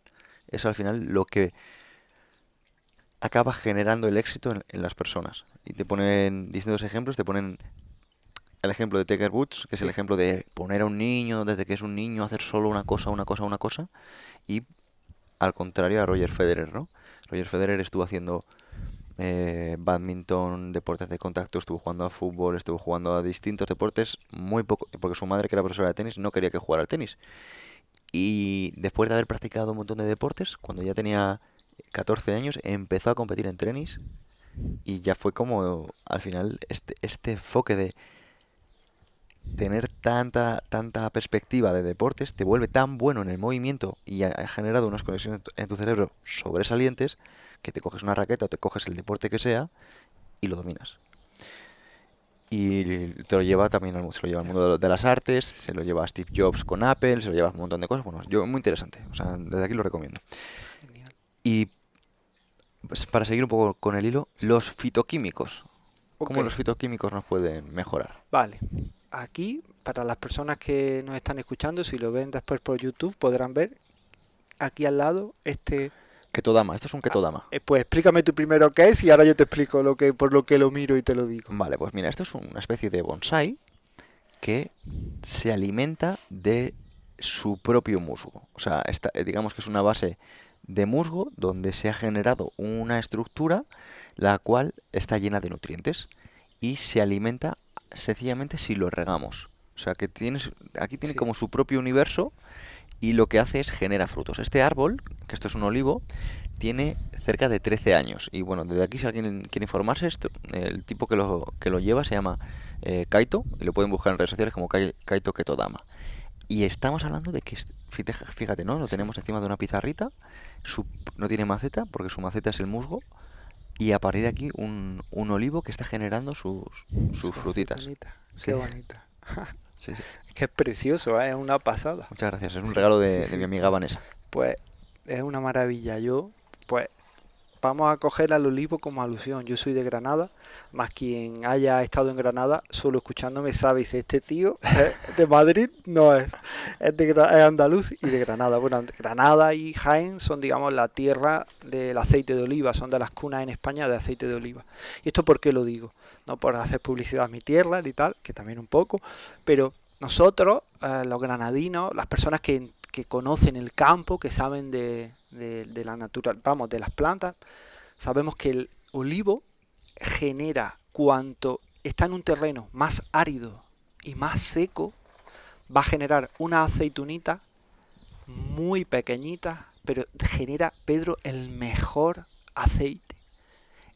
es al final lo que acaba generando el éxito en las personas. Y te ponen distintos ejemplos, te ponen el ejemplo de Tiger Woods, que es el ejemplo de poner a un niño, desde que es un niño, hacer solo una cosa, y al contrario a Roger Federer, ¿no? Roger Federer estuvo haciendo badminton, deportes de contacto, estuvo jugando a fútbol, estuvo jugando a distintos deportes, muy poco, porque su madre, que era profesora de tenis, no quería que jugara al tenis. Y después de haber practicado un montón de deportes, cuando ya tenía 14 años, empezó a competir en tenis y ya fue como, al final, este enfoque de tener tanta perspectiva de deportes te vuelve tan bueno en el movimiento y ha generado unas conexiones en tu cerebro sobresalientes que te coges una raqueta o te coges el deporte que sea y lo dominas. Y te lo lleva también se lo lleva al mundo de las artes, se lo lleva a Steve Jobs con Apple, se lo lleva a un montón de cosas. Bueno, muy interesante. O sea, desde aquí lo recomiendo. Genial. Y pues, para seguir un poco con el hilo, los fitoquímicos. ¿Cómo los fitoquímicos nos pueden mejorar? Vale. Aquí, para las personas que nos están escuchando, si lo ven después por YouTube, podrán ver aquí al lado Ketodama, esto es un ketodama. Pues explícame tú primero qué es y ahora yo te explico por lo que lo miro y te lo digo. Vale, pues mira, esto es una especie de bonsái que se alimenta de su propio musgo. O sea, digamos que es una base de musgo donde se ha generado una estructura la cual está llena de nutrientes y se alimenta sencillamente si lo regamos. O sea que aquí tiene Sí, como su propio universo y lo que hace es genera frutos. Este árbol, que esto es un olivo, tiene cerca de 13 años. Y bueno, desde aquí si alguien quiere informarse, el tipo que lo lleva se llama Kaito, y lo pueden buscar en redes sociales como Kaito Ketodama. Y estamos hablando de que, fíjate, ¿no? Lo sí. tenemos encima de una pizarrita, su- no tiene maceta, porque su maceta es el musgo, y a partir de aquí un olivo que está generando sus Su frutitas. aceitunita. Qué Sí, bonita. sí, sí. Es que es precioso, ¿eh? Es una pasada. Muchas gracias, es un Sí, regalo sí, de mi sí. amiga Vanessa. Pues es una maravilla. Pues vamos a coger al olivo como alusión. Yo soy de Granada, más quien haya estado en Granada, solo escuchándome sabe, dice, este tío de Madrid no es andaluz y de Granada. Bueno, Granada y Jaén son, digamos, la tierra del aceite de oliva, son de las cunas en España de aceite de oliva. ¿Y esto por qué lo digo? No por hacer publicidad a mi tierra ni tal, que también un poco, pero nosotros, los granadinos, las personas que conocen el campo, que saben de la natural, vamos, de las plantas, sabemos que el olivo genera, cuanto está en un terreno más árido y más seco, va a generar una aceitunita muy pequeñita, pero genera, Pedro, el mejor aceite.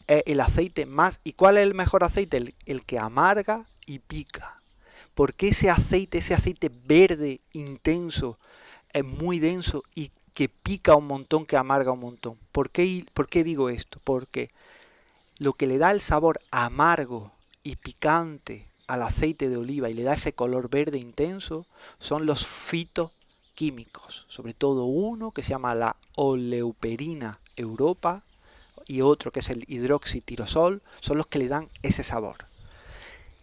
Es el aceite más... ¿Y cuál es el mejor aceite? El que amarga y pica. Porque ese aceite verde intenso, es muy denso y que pica un montón, que amarga un montón? ¿Por qué digo esto? Porque lo que le da el sabor amargo y picante al aceite de oliva y le da ese color verde intenso son los fitoquímicos, sobre todo uno que se llama la oleuperina europa y otro que es el hidroxitirosol, son los que le dan ese sabor.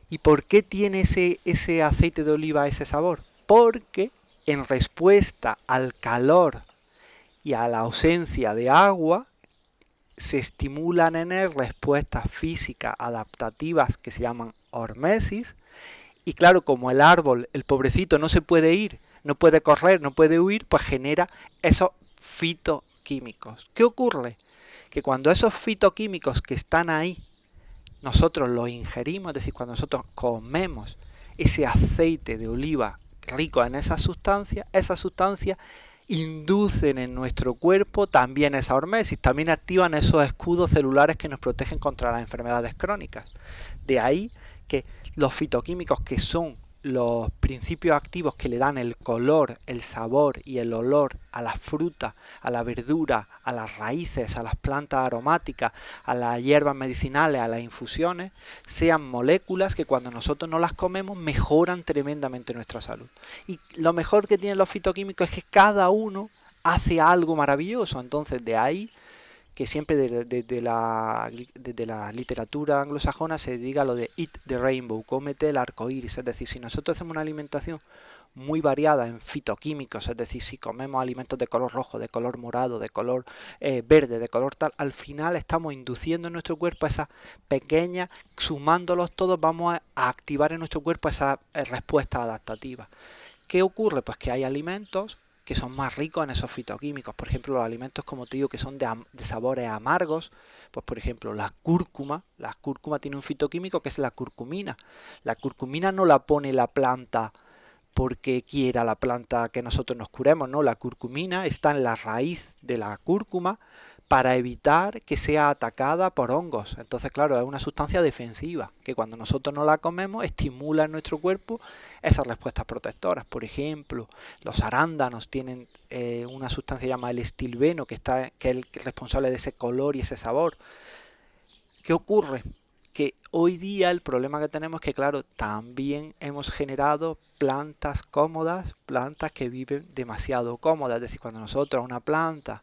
¿Y por qué tiene ese aceite de oliva ese sabor? Porque en respuesta al calor y a la ausencia de agua, se estimulan en él respuestas físicas adaptativas que se llaman hormesis. Y claro, como el árbol, el pobrecito, no se puede ir, no puede correr, no puede huir, pues genera esos fitoquímicos. ¿Qué ocurre? Que cuando esos fitoquímicos que están ahí, nosotros los ingerimos, es decir, cuando nosotros comemos ese aceite de oliva rico en esas sustancias inducen en nuestro cuerpo también esa hormesis, también activan esos escudos celulares que nos protegen contra las enfermedades crónicas. De ahí que los fitoquímicos, que son los principios activos que le dan el color, el sabor y el olor a las frutas, a la verdura, a las raíces, a las plantas aromáticas, a las hierbas medicinales, a las infusiones, sean moléculas que cuando nosotros no las comemos mejoran tremendamente nuestra salud. Y lo mejor que tienen los fitoquímicos es que cada uno hace algo maravilloso. Entonces de ahí que siempre desde la literatura anglosajona se diga lo de eat the rainbow, cómete el arco iris. Es decir, si nosotros hacemos una alimentación muy variada en fitoquímicos, es decir, si comemos alimentos de color rojo, de color morado, de color verde, de color tal, al final estamos induciendo en nuestro cuerpo esas pequeñas, sumándolos todos vamos a activar en nuestro cuerpo esas respuestas adaptativas. ¿Qué ocurre? Pues que hay alimentos que son más ricos en esos fitoquímicos. Por ejemplo, los alimentos, como te digo, que son de sabores amargos, pues por ejemplo, la cúrcuma tiene un fitoquímico que es la curcumina. La curcumina no la pone la planta porque quiera la planta que nosotros nos curemos, ¿no? La curcumina está en la raíz de la cúrcuma para evitar que sea atacada por hongos. Entonces, claro, es una sustancia defensiva que cuando nosotros no la comemos estimula en nuestro cuerpo esas respuestas protectoras. Por ejemplo, los arándanos tienen una sustancia llamada el estilbeno que es el responsable de ese color y ese sabor. ¿Qué ocurre? Que hoy día el problema que tenemos es que, claro, también hemos generado plantas cómodas, plantas que viven demasiado cómodas. Es decir, cuando nosotros a una planta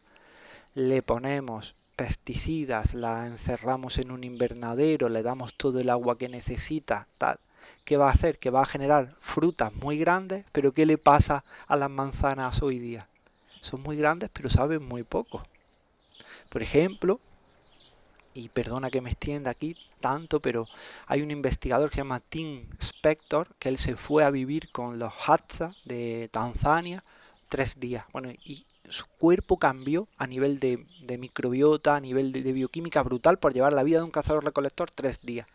le ponemos pesticidas, la encerramos en un invernadero, le damos todo el agua que necesita, tal, ¿qué va a hacer? Que va a generar frutas muy grandes, pero ¿qué le pasa a las manzanas hoy día? Son muy grandes, pero saben muy poco. Por ejemplo, y perdona que me extienda aquí tanto, pero hay un investigador que se llama Tim Spector, que él se fue a vivir con los Hadza de Tanzania 3 días. Bueno, y su cuerpo cambió a nivel de microbiota, a nivel de bioquímica brutal por llevar la vida de un cazador-recolector 3 días.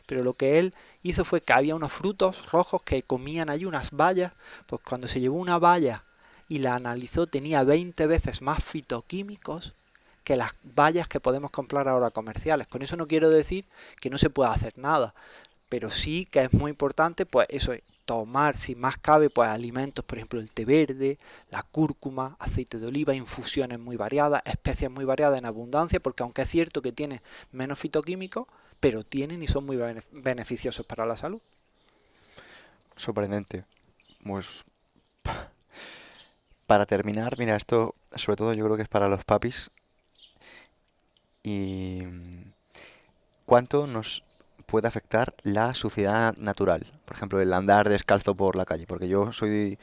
Pero lo que él hizo fue que había unos frutos rojos que comían allí, unas bayas, pues cuando se llevó una baya y la analizó tenía 20 veces más fitoquímicos que las bayas que podemos comprar ahora comerciales. Con eso no quiero decir que no se pueda hacer nada, pero sí que es muy importante, pues eso, tomar, si más cabe, pues alimentos, por ejemplo el té verde, la cúrcuma, aceite de oliva, infusiones muy variadas, especias muy variadas en abundancia, porque aunque es cierto que tiene menos fitoquímicos, pero tienen y son muy beneficiosos para la salud. Sorprendente. Pues para terminar, mira, esto sobre todo yo creo que es para los papis. ¿Y cuánto nos puede afectar la suciedad natural? Por ejemplo, el andar descalzo por la calle, porque yo soy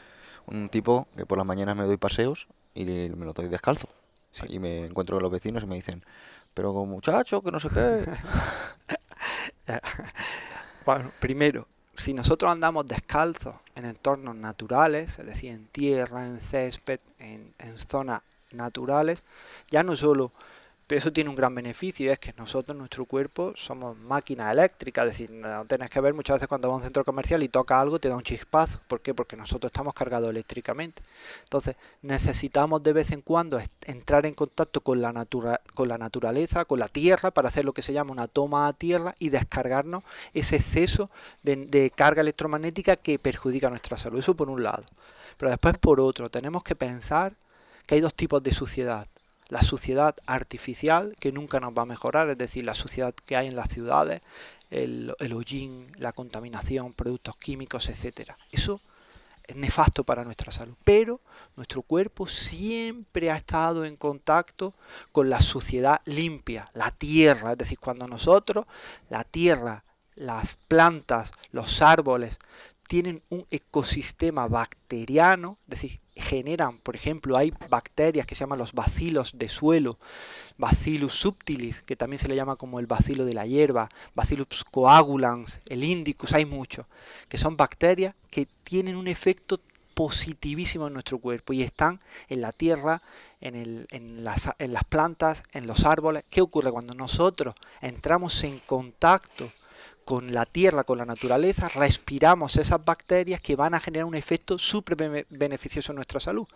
un tipo que por las mañanas me doy paseos y me lo doy descalzo. Sí. Y me encuentro con los vecinos y me dicen, pero muchacho, que no sé qué. Bueno, primero, si nosotros andamos descalzos en entornos naturales, es decir, en tierra, en césped, en zonas naturales, ya no solo, pero eso tiene un gran beneficio, es que nosotros, nuestro cuerpo, somos máquinas eléctricas, es decir, no tienes que ver muchas veces cuando vas a un centro comercial y tocas algo, te da un chispazo. ¿Por qué? Porque nosotros estamos cargados eléctricamente. Entonces, necesitamos de vez en cuando entrar en contacto con con la naturaleza, con la tierra, para hacer lo que se llama una toma a tierra y descargarnos ese exceso de carga electromagnética que perjudica nuestra salud. Eso por un lado. Pero después por otro, tenemos que pensar que hay dos tipos de suciedad. La suciedad artificial, que nunca nos va a mejorar, es decir, la suciedad que hay en las ciudades, el hollín, la contaminación, productos químicos, etcétera. Eso es nefasto para nuestra salud. Pero nuestro cuerpo siempre ha estado en contacto con la suciedad limpia, la tierra. Es decir, cuando nosotros, la tierra, las plantas, los árboles, tienen un ecosistema bacteriano, es decir, generan, por ejemplo, hay bacterias que se llaman los bacilos de suelo, Bacillus subtilis, que también se le llama como el bacilo de la hierba, Bacillus coagulans, el indicus, hay muchos, que son bacterias que tienen un efecto positivísimo en nuestro cuerpo y están en la tierra, en las plantas, en los árboles. ¿Qué ocurre cuando nosotros entramos en contacto con la tierra, con la naturaleza, respiramos esas bacterias que van a generar un efecto súper beneficioso en nuestra salud?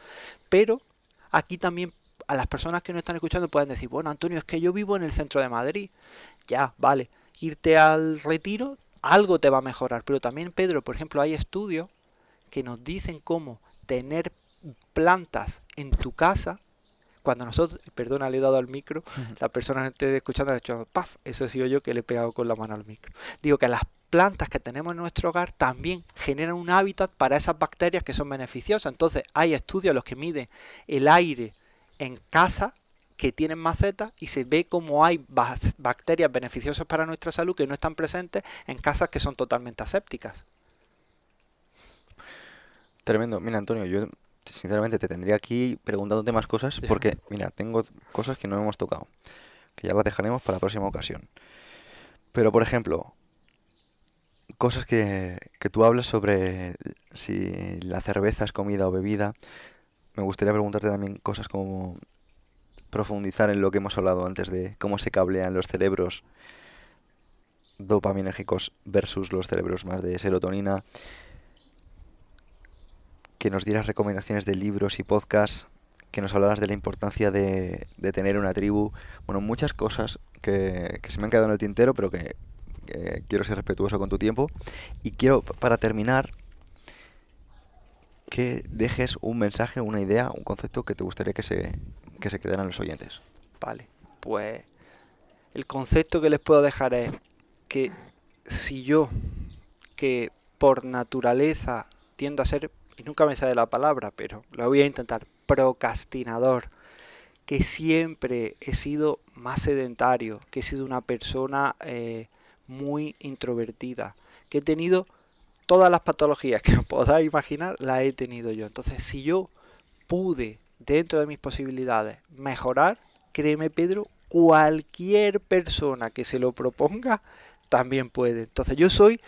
Pero aquí también a las personas que nos están escuchando pueden decir, bueno, Antonio, es que yo vivo en el centro de Madrid. Ya, vale, irte al Retiro, algo te va a mejorar. Pero también, Pedro, por ejemplo, hay estudios que nos dicen cómo tener plantas en tu casa. Cuando nosotros, perdona, le he dado al micro, la persona que esté escuchando ha hecho ¡paf! Eso he sido yo que le he pegado con la mano al micro. Digo que las plantas que tenemos en nuestro hogar también generan un hábitat para esas bacterias que son beneficiosas. Entonces hay estudios en los que miden el aire en casa que tienen macetas y se ve cómo hay bacterias beneficiosas para nuestra salud que no están presentes en casas que son totalmente asépticas. Tremendo. Mira, Antonio, yo sinceramente te tendría aquí preguntándote más cosas porque, mira, tengo cosas que no hemos tocado, que ya las dejaremos para la próxima ocasión. Pero, por ejemplo, cosas que tú hablas sobre si la cerveza es comida o bebida. Me gustaría preguntarte también cosas como profundizar en lo que hemos hablado antes de cómo se cablean los cerebros dopaminérgicos versus los cerebros más de serotonina, que nos dieras recomendaciones de libros y podcasts, que nos hablaras de la importancia de tener una tribu. Bueno, muchas cosas que se me han quedado en el tintero, pero que quiero ser respetuoso con tu tiempo. Y quiero, para terminar, que dejes un mensaje, una idea, un concepto que te gustaría que se quedaran los oyentes. Vale, pues el concepto que les puedo dejar es que si yo, que por naturaleza tiendo a ser, y nunca me sale la palabra, pero lo voy a intentar, procrastinador, que siempre he sido más sedentario, que he sido una persona muy introvertida, que he tenido todas las patologías que os podáis imaginar, las he tenido yo. Entonces, si yo pude, dentro de mis posibilidades, mejorar, créeme, Pedro, cualquier persona que se lo proponga también puede. Entonces, yo soy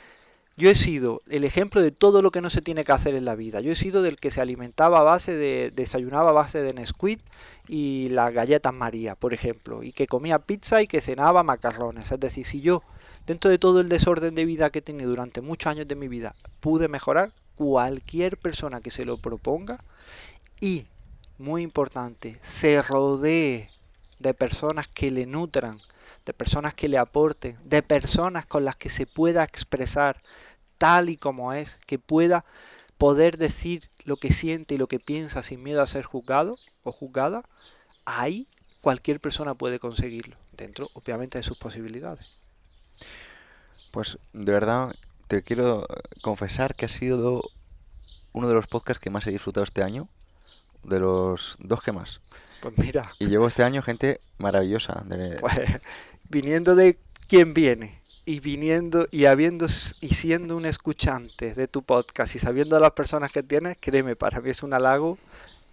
Yo he sido el ejemplo de todo lo que no se tiene que hacer en la vida. Yo he sido del que se alimentaba a base de, desayunaba a base de Nesquik y las galletas María, por ejemplo, y que comía pizza y que cenaba macarrones. Es decir, si yo, dentro de todo el desorden de vida que he tenido durante muchos años de mi vida, pude mejorar, cualquier persona que se lo proponga y, muy importante, se rodee de personas que le nutran, de personas que le aporten, de personas con las que se pueda expresar tal y como es, que pueda poder decir lo que siente y lo que piensa sin miedo a ser juzgado o juzgada, ahí cualquier persona puede conseguirlo, dentro obviamente de sus posibilidades. Pues de verdad te quiero confesar que ha sido uno de los podcasts que más he disfrutado este año, de los dos que más. Pues mira, Y llevo este año gente maravillosa. pues viniendo de quien viene y viniendo y habiendo y siendo un escuchante de tu podcast y sabiendo a las personas que tienes, créeme, para mí es un halago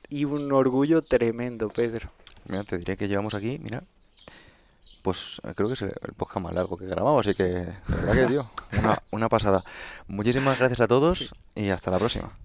y un orgullo tremendo, Pedro. Mira, te diré que llevamos aquí, mira, pues creo que es el podcast más largo que grabamos, así que, de verdad que, tío, una pasada. Muchísimas gracias a Sí. todos y hasta la próxima.